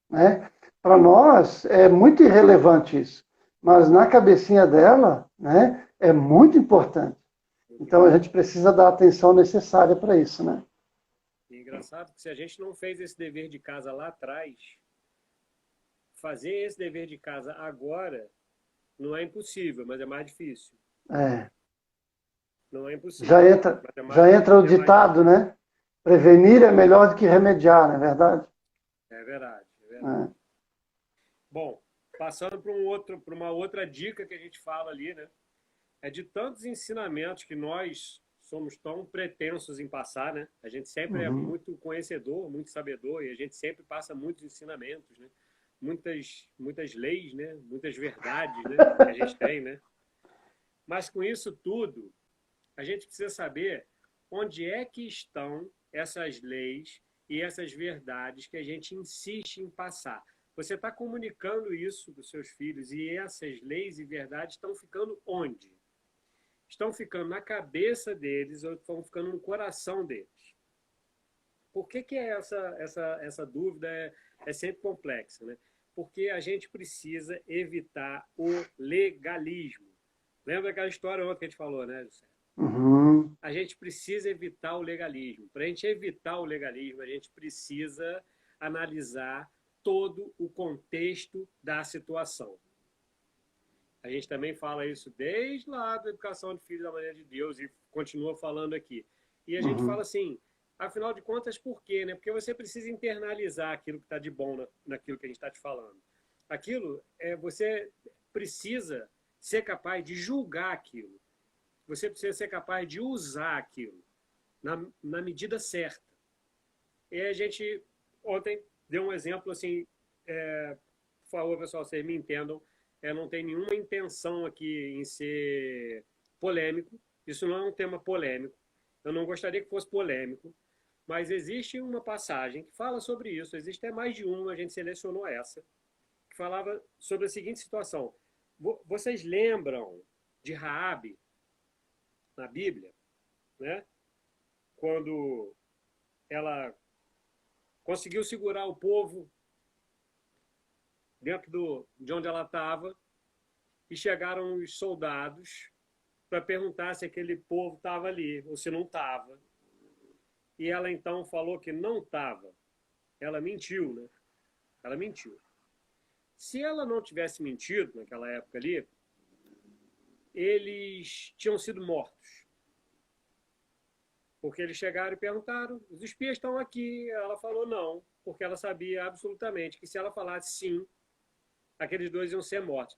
Né? Para nós é muito irrelevante isso, mas na cabecinha dela, né, é muito importante. Muito Então a importante. gente precisa dar a atenção necessária para isso, né? E é engraçado que se a gente não fez esse dever de casa lá atrás, fazer esse dever de casa agora não é impossível, mas é mais difícil. É, Não é já impossível, entra, mas já entra o é mais ditado, difícil. né? Prevenir é melhor do que remediar, não é verdade? É verdade, é verdade. É. Bom, passando para uma outra dica que a gente fala ali, né? É de tantos ensinamentos que nós somos tão pretensos em passar, né? A gente sempre é Uhum. muito conhecedor, muito sabedor e a gente sempre passa muitos ensinamentos, né? Muitas leis, né? Muitas verdades, né? Que a gente tem, né? Mas com isso tudo, a gente precisa saber onde é que estão essas leis e essas verdades que a gente insiste em passar. Você está comunicando isso para os seus filhos e essas leis e verdades estão ficando onde? Estão ficando na cabeça deles ou estão ficando no coração deles? Por que é essa dúvida é sempre complexa, né? Porque a gente precisa evitar o legalismo. Lembra aquela história ontem que a gente falou, né, José? Uhum. A gente precisa evitar o legalismo. Para a gente evitar o legalismo, a gente precisa analisar todo o contexto da situação. A gente também fala isso desde lá da educação de filhos da maneira de Deus e continua falando aqui. E a gente fala Uhum. assim, afinal de contas, por quê? Né? Porque você precisa internalizar aquilo que está de bom naquilo que a gente está te falando. Aquilo, você precisa ser capaz de julgar aquilo. Você precisa ser capaz de usar aquilo na medida certa. E a gente ontem deu um exemplo assim, por favor, pessoal, vocês me entendam, não tem nenhuma intenção aqui em ser polêmico, isso não é um tema polêmico, eu não gostaria que fosse polêmico, mas existe uma passagem que fala sobre isso, existe até mais de uma, a gente selecionou essa, que falava sobre a seguinte situação. Vocês lembram de Raabe na Bíblia, né? Quando ela conseguiu segurar o povo dentro de onde ela estava e chegaram os soldados para perguntar se aquele povo estava ali ou se não estava. E ela então falou que não estava. Ela mentiu, né? Ela mentiu. Se ela não tivesse mentido naquela época ali, eles tinham sido mortos. Porque eles chegaram e perguntaram: os espias estão aqui. Ela falou não, porque ela sabia absolutamente que se ela falasse sim, aqueles dois iam ser mortos.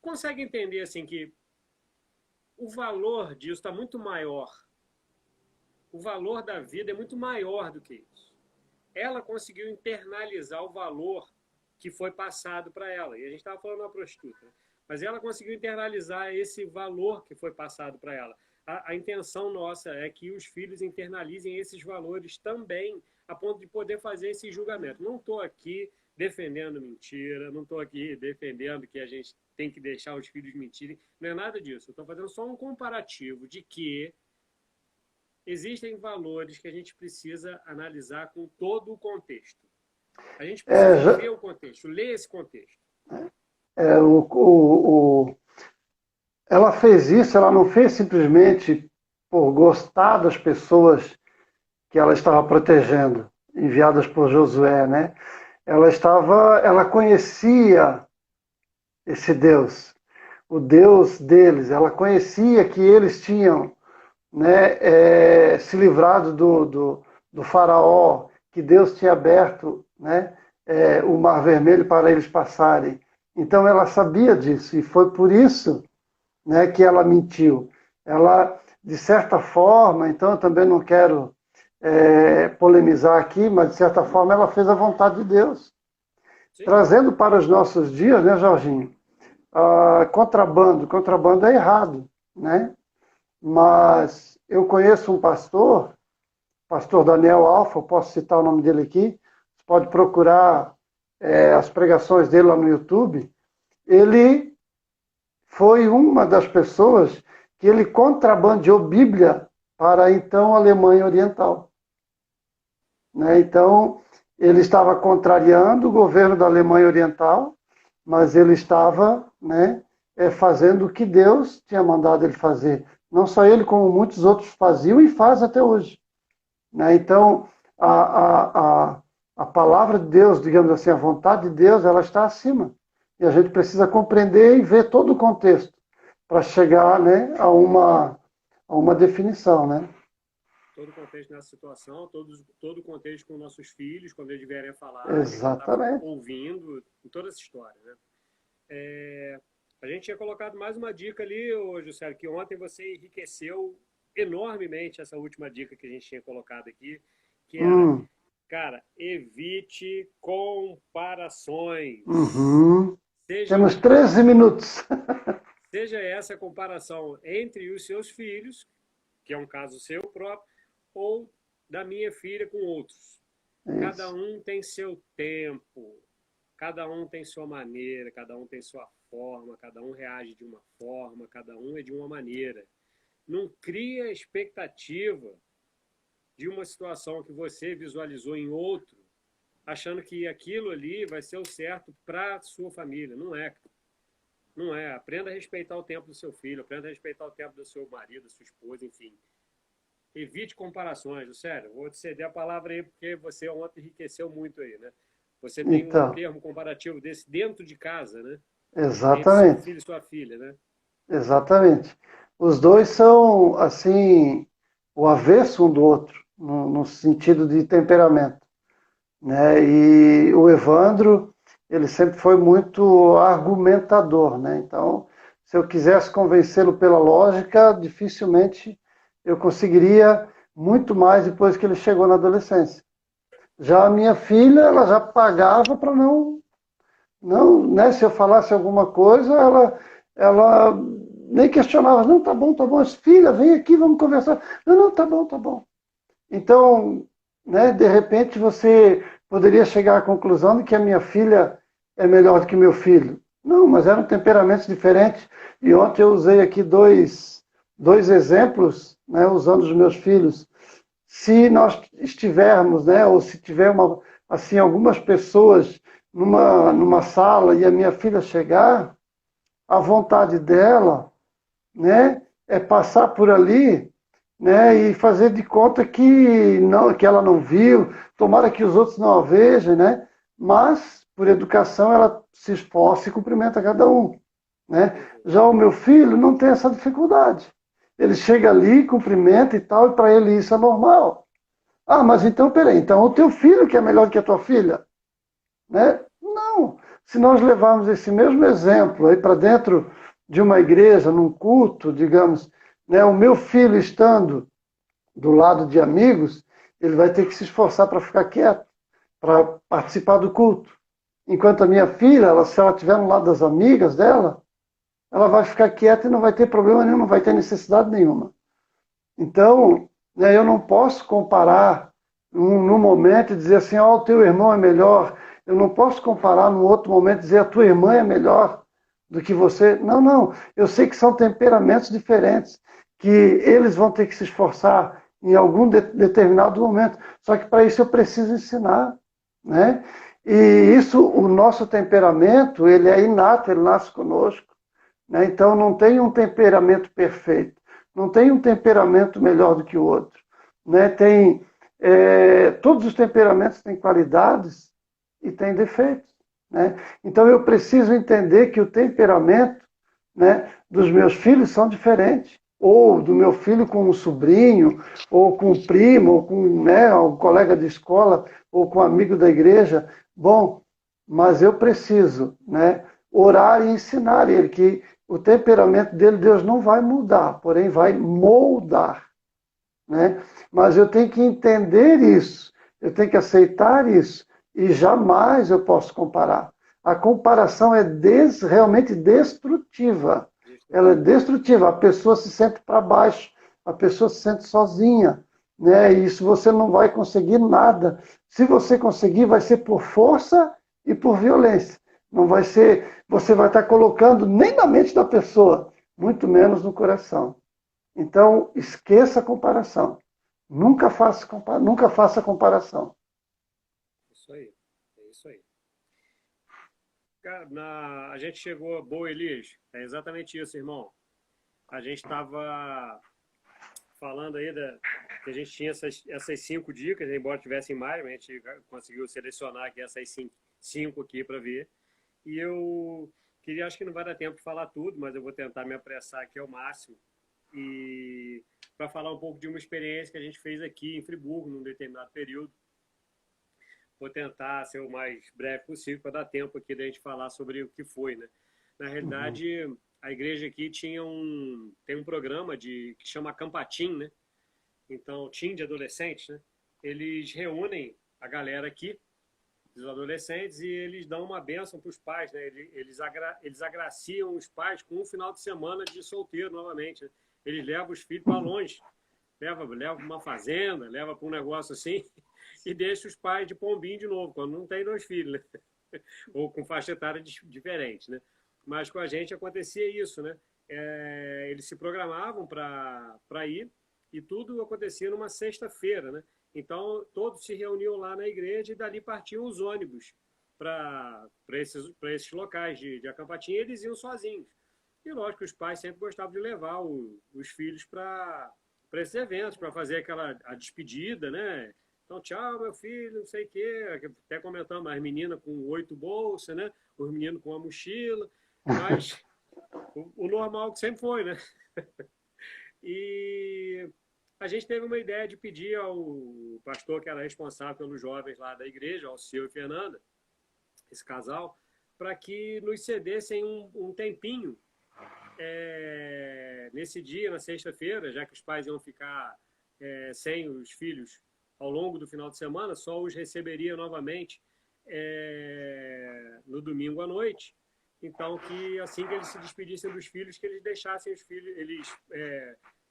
Consegue entender assim que o valor disso está muito maior. O valor da vida é muito maior do que isso. Ela conseguiu internalizar o valor que foi passado para ela. E a gente estava falando da prostituta, né? Mas ela conseguiu internalizar esse valor que foi passado para ela. A intenção nossa é que os filhos internalizem esses valores também, a ponto de poder fazer esse julgamento. Não estou aqui defendendo mentira, não estou aqui defendendo que a gente tem que deixar os filhos mentirem, não é nada disso. Eu estou fazendo só um comparativo de que existem valores que a gente precisa analisar com todo o contexto. A gente É, precisa ver o contexto, ler esse contexto. é, o, o, ela fez isso, ela não fez simplesmente por gostar das pessoas que ela estava protegendo, enviadas por Josué, né? Ela conhecia esse Deus, o Deus deles. Ela conhecia que eles tinham, né, se livrado do faraó, que Deus tinha aberto, né, o Mar Vermelho para eles passarem. Então ela sabia disso e foi por isso, né, que ela mentiu. Ela, de certa forma, então eu também não quero polemizar aqui, mas de certa forma ela fez a vontade de Deus. Sim. Trazendo para os nossos dias, né, Jorginho? Contrabando é errado, né? Mas eu conheço um pastor, pastor Daniel Alfa, posso citar o nome dele aqui, você pode procurar as pregações dele lá no YouTube. Ele foi uma das pessoas que ele contrabandeou Bíblia para então a Alemanha Oriental. Né? Então, ele estava contrariando o governo da Alemanha Oriental, mas ele estava, né, fazendo o que Deus tinha mandado ele fazer. Não só ele, como muitos outros faziam e fazem até hoje. Né? Então, a palavra de Deus, digamos assim, a vontade de Deus, ela está acima. E a gente precisa compreender e ver todo o contexto para chegar, né, a uma definição, né? Todo o contexto nessa situação, todo o contexto com nossos filhos, quando eles vierem a falar, Exatamente. ouvindo, em toda essa história, né? A gente tinha colocado mais uma dica ali, Juscelio, que ontem você enriqueceu enormemente essa última dica que a gente tinha colocado aqui, que era, cara, evite comparações. Uhum. Temos 13 minutos. Seja essa comparação entre os seus filhos, que é um caso seu próprio, ou da minha filha com outros. Isso. Cada um tem seu tempo, cada um tem sua maneira, cada um tem sua forma, cada um reage de uma forma, cada um é de uma maneira. Não cria expectativa de uma situação que você visualizou em outro, achando que aquilo ali vai ser o certo para a sua família. Não é. Não é. Aprenda a respeitar o tempo do seu filho, aprenda a respeitar o tempo do seu marido, da sua esposa, enfim. Evite comparações, sério. Vou te ceder a palavra aí, porque você ontem enriqueceu muito aí, né? Você tem um termo comparativo desse dentro de casa, né? Exatamente. Entre seu filho e sua filha, né? Exatamente. Os dois são, assim, o avesso um do outro, no sentido de temperamento. Né? E o Evandro, ele sempre foi muito argumentador, né? Então, se eu quisesse convencê-lo pela lógica, dificilmente eu conseguiria muito mais depois que ele chegou na adolescência. Já a minha filha, ela já pagava para não, né? Se eu falasse alguma coisa, ela nem questionava, não, tá bom, filha, vem aqui, vamos conversar. Não, tá bom. Então, né, de repente você poderia chegar à conclusão de que a minha filha é melhor do que meu filho. Não, mas eram temperamentos diferentes. E ontem eu usei aqui dois exemplos, né, usando os meus filhos. Se nós estivermos, né, ou se tiver assim, algumas pessoas numa sala e a minha filha chegar, a vontade dela, né, é passar por ali, né, e fazer de conta que ela não viu, tomara que os outros não a vejam, né, mas, por educação, ela se esforça e cumprimenta cada um. Né? Já o meu filho não tem essa dificuldade. Ele chega ali, cumprimenta e tal, e para ele isso é normal. Ah, mas então, peraí, então o teu filho que é melhor que a tua filha? Né? Não. Se nós levarmos esse mesmo exemplo aí para dentro de uma igreja, num culto, digamos, né, o meu filho estando do lado de amigos, ele vai ter que se esforçar para ficar quieto, para participar do culto. Enquanto a minha filha, se ela estiver no lado das amigas dela, ela vai ficar quieta e não vai ter problema nenhum, não vai ter necessidade nenhuma. Então, né, eu não posso comparar num momento e dizer assim, o teu irmão é melhor. Eu não posso comparar num outro momento e dizer a tua irmã é melhor do que você. Não. Eu sei que são temperamentos diferentes, que eles vão ter que se esforçar em algum determinado momento. Só que para isso eu preciso ensinar. Né? E isso, o nosso temperamento, ele é inato, ele nasce conosco. né? Então, não tem um temperamento perfeito, não tem um temperamento melhor do que o outro, né? Todos os temperamentos têm qualidades e têm defeitos, né? Então, eu preciso entender que o temperamento, né, dos meus filhos são diferentes, ou do meu filho com um sobrinho, ou com um primo, ou com, né, um colega de escola, ou com um amigo da igreja. Bom, mas eu preciso, né, orar e ensinar ele que o temperamento dele Deus não vai mudar, porém vai moldar, né? Mas eu tenho que entender isso, eu tenho que aceitar isso, e jamais eu posso comparar. A comparação é realmente destrutiva. Ela é destrutiva. A pessoa se sente para baixo, a pessoa se sente sozinha, né? E isso você não vai conseguir nada. Se você conseguir, vai ser por força e por violência. Não vai ser, você vai estar colocando nem na mente da pessoa, muito menos no coração. Então, esqueça a comparação. Nunca faça comparação. Isso aí, é isso aí. Cara, a gente chegou, boa, Elias, é exatamente isso, irmão. A gente estava falando aí que a gente tinha essas 5 dicas, embora tivessem mais, mas a gente conseguiu selecionar aqui essas cinco aqui para ver. E eu queria, acho que não vai dar tempo de falar tudo, mas eu vou tentar me apressar aqui ao máximo. E para falar um pouco de uma experiência que a gente fez aqui em Friburgo, num determinado período. Vou tentar ser o mais breve possível para dar tempo aqui da gente falar sobre o que foi, né? Na realidade, a igreja aqui tem um programa que chama Campatim, né? Então, Team de adolescentes, né? Eles reúnem a galera aqui, os adolescentes, e eles dão uma bênção para os pais, né? Eles agraciam os pais com um final de semana de solteiro novamente, né? Eles levam os filhos para longe, leva para uma fazenda, leva para um negócio assim, e deixa os pais de pombinho de novo, quando não tem 2 filhos, né? Ou com faixa etária diferente, né? Mas com a gente acontecia isso, né? Eles se programavam para ir e tudo acontecia numa sexta-feira, né? Então, todos se reuniam lá na igreja e dali partiam os ônibus para esses locais de acampatinho, e eles iam sozinhos. E lógico que os pais sempre gostavam de levar os filhos para esses eventos, para fazer a despedida, né? Então, tchau, meu filho, não sei o quê. Até comentamos, as meninas com 8 bolsas, né? Os meninos com uma mochila. Mas o normal que sempre foi, né? E a gente teve uma ideia de pedir ao pastor que era responsável pelos jovens lá da igreja, ao Seu e Fernanda, esse casal, para que nos cedessem um tempinho nesse dia, na sexta-feira, já que os pais iam ficar sem os filhos ao longo do final de semana, só os receberia novamente no domingo à noite. Então, que assim que eles se despedissem dos filhos, que eles deixassem os filhos, eles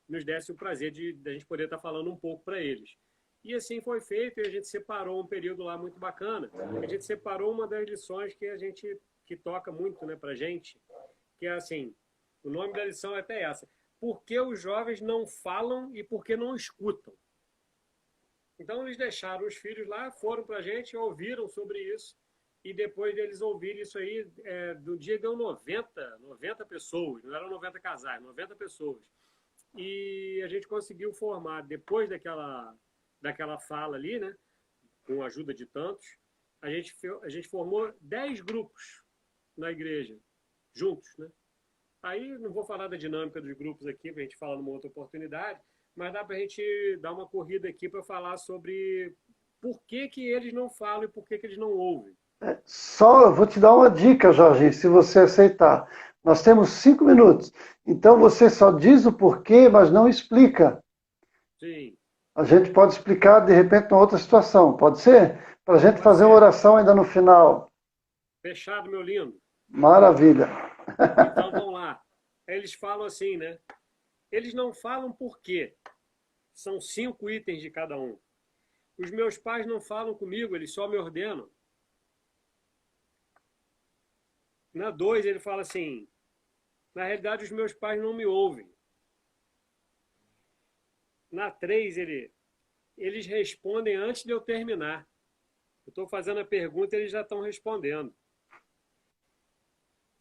nos dessem o prazer de a gente poder estar falando um pouco para eles. E assim foi feito, e a gente separou um período lá muito bacana. A gente separou uma das lições que toca muito, né, para a gente, que é assim, o nome da lição é até essa: por que os jovens não falam e por que não escutam? Então, eles deixaram os filhos lá, foram para a gente, ouviram sobre isso, e depois deles ouvirem isso aí, do dia deu 90 pessoas, não eram 90 casais, 90 pessoas. E a gente conseguiu formar, depois daquela fala ali, né, com a ajuda de tantos, a gente formou 10 grupos na igreja, juntos, né? Aí não vou falar da dinâmica dos grupos aqui, para a gente falar numa outra oportunidade, mas dá para a gente dar uma corrida aqui para falar sobre por que eles não falam e por que eles não ouvem. Só eu vou te dar uma dica, Jorge, se você aceitar. Nós temos 5 minutos. Então você só diz o porquê, mas não explica. Sim. A gente pode explicar, de repente, numa outra situação. Pode ser? Para a gente fazer uma oração ainda no final. Fechado, meu lindo. Maravilha. Então vamos lá. Eles falam assim, né? Eles não falam por quê. São 5 itens de cada um. Os meus pais não falam comigo, eles só me ordenam. Na 2, ele fala assim: na realidade, os meus pais não me ouvem. Na 3, eles respondem antes de eu terminar. Eu estou fazendo a pergunta e eles já estão respondendo.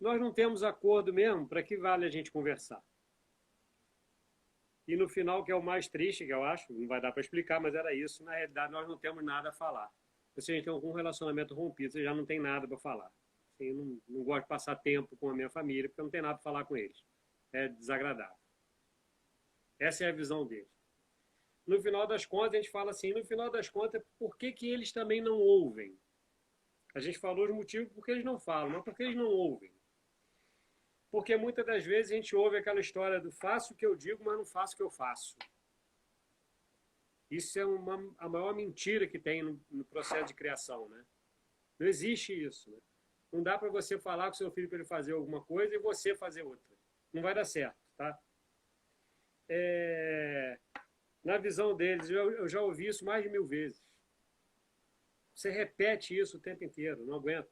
nós não temos acordo mesmo, para que vale a gente conversar? E no final, que é o mais triste, que eu acho, não vai dar para explicar, mas era isso, na realidade nós não temos nada a falar. Se a gente tem algum relacionamento rompido, você já não tem nada para falar. Eu não gosto de passar tempo com a minha família, porque eu não tenho nada para falar com eles. É desagradável. Essa é a visão deles. No final das contas, a gente fala assim, no final das contas, por que que eles também não ouvem? A gente falou os motivos por que eles não falam, mas por que eles não ouvem? Porque muitas das vezes a gente ouve aquela história do faço o que eu digo, mas não faço o que eu faço. Isso é a maior mentira que tem no processo de criação, né? Não existe isso, né? Não dá para você falar com seu filho para ele fazer alguma coisa e você fazer outra. Não vai dar certo, tá? Na visão deles, eu já ouvi isso mais de 1000 vezes. Você repete isso o tempo inteiro, não aguento.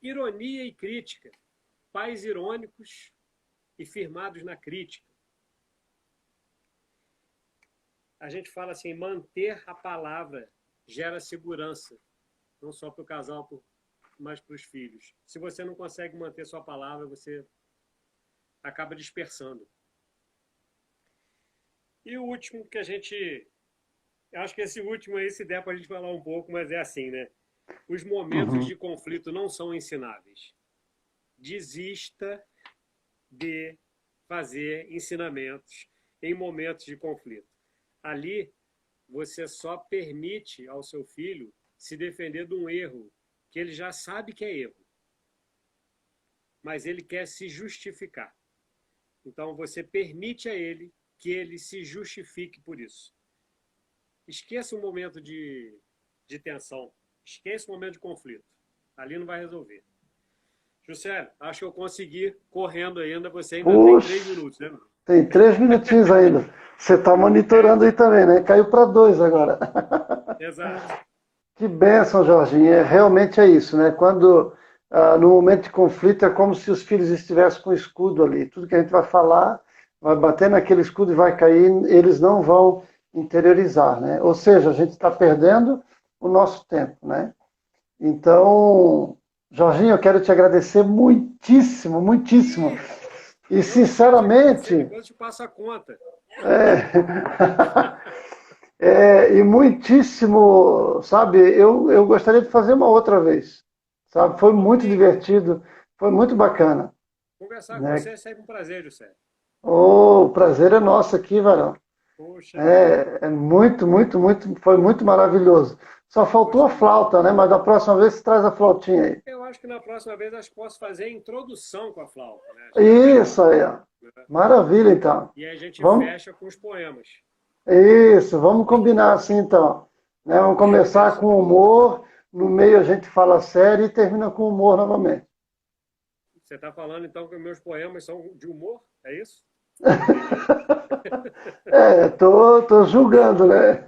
Ironia e crítica. Pais irônicos e firmados na crítica. A gente fala assim, manter a palavra gera segurança. Não só para o casal, mas para os filhos. Se você não consegue manter sua palavra, você acaba dispersando. E o último que a gente... Acho que esse último aí, se der para a gente falar um pouco, mas é assim, né? Os momentos de conflito não são ensináveis. Desista de fazer ensinamentos em momentos de conflito. Ali, você só permite ao seu filho se defender de um erro que ele já sabe que é erro. Mas ele quer se justificar. Então, você permite a ele que ele se justifique por isso. Esqueça o momento de tensão. Esqueça o momento de conflito. Ali não vai resolver. Juscelio, acho que eu consegui correndo ainda. Você ainda tem 3 minutos, né, mano? Tem 3 minutinhos ainda. Você está monitorando aí também, né? Caiu para 2 agora. Exato. Que bênção, Jorginho. Realmente é isso, né? Quando, no momento de conflito, é como se os filhos estivessem com o escudo ali. Tudo que a gente vai falar, vai bater naquele escudo e vai cair, eles não vão interiorizar, né? Ou seja, a gente está perdendo o nosso tempo, né? Então, Jorginho, eu quero te agradecer muitíssimo, muitíssimo. E, sinceramente... Depois te passo a conta. E muitíssimo, sabe, eu gostaria de fazer uma outra vez, sabe? Foi muito divertido, foi muito bacana. Conversar com você é sempre um prazer, Juscelio. O prazer é nosso aqui, Varão. Poxa. Foi muito maravilhoso. Só faltou a flauta, né? Mas da próxima vez você traz a flautinha aí. Eu acho que na próxima vez acho que posso fazer a introdução com a flauta, né? Isso aí, ó. Maravilha, então. E aí a gente Vamos... fecha com os poemas. Isso, vamos combinar assim, então. Né? Vamos começar com humor, no meio a gente fala sério e termina com humor novamente. Você está falando, então, que meus poemas são de humor? É isso? Tô julgando, né?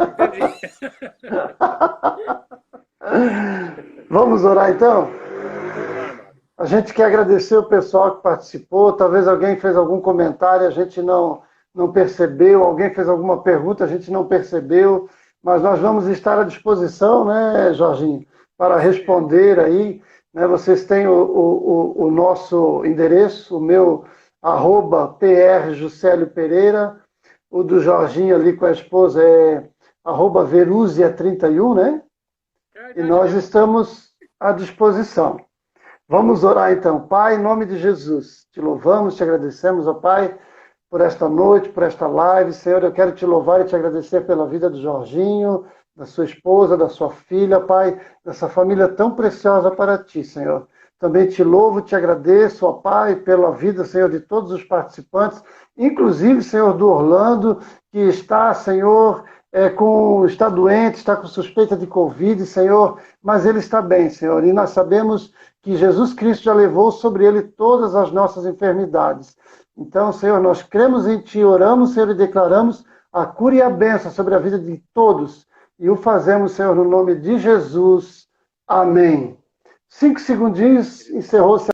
Vamos orar, então? A gente quer agradecer o pessoal que participou. Talvez alguém fez algum comentário, a gente não percebeu. Alguém fez alguma pergunta, a gente não percebeu. Mas nós vamos estar à disposição, né, Jorginho, para responder aí. Né? Vocês têm o nosso endereço, o meu @PR Juscelio Pereira, o do Jorginho ali com a esposa é @Veruzia31, né? E nós estamos à disposição. Vamos orar então. Pai, em nome de Jesus, te louvamos, te agradecemos, ó Pai, por esta noite, por esta live. Senhor, eu quero te louvar e te agradecer pela vida do Jorginho, da sua esposa, da sua filha, Pai, dessa família tão preciosa para ti, Senhor. Também te louvo, te agradeço, ó Pai, pela vida, Senhor, de todos os participantes, inclusive, Senhor, do Orlando, que está, Senhor, está doente, está com suspeita de Covid, Senhor, mas ele está bem, Senhor, e nós sabemos que Jesus Cristo já levou sobre ele todas as nossas enfermidades. Então, Senhor, nós cremos em Ti, oramos, Senhor, e declaramos a cura e a bênção sobre a vida de todos, e o fazemos, Senhor, no nome de Jesus. Amém. 5 segundinhos, encerrou-se.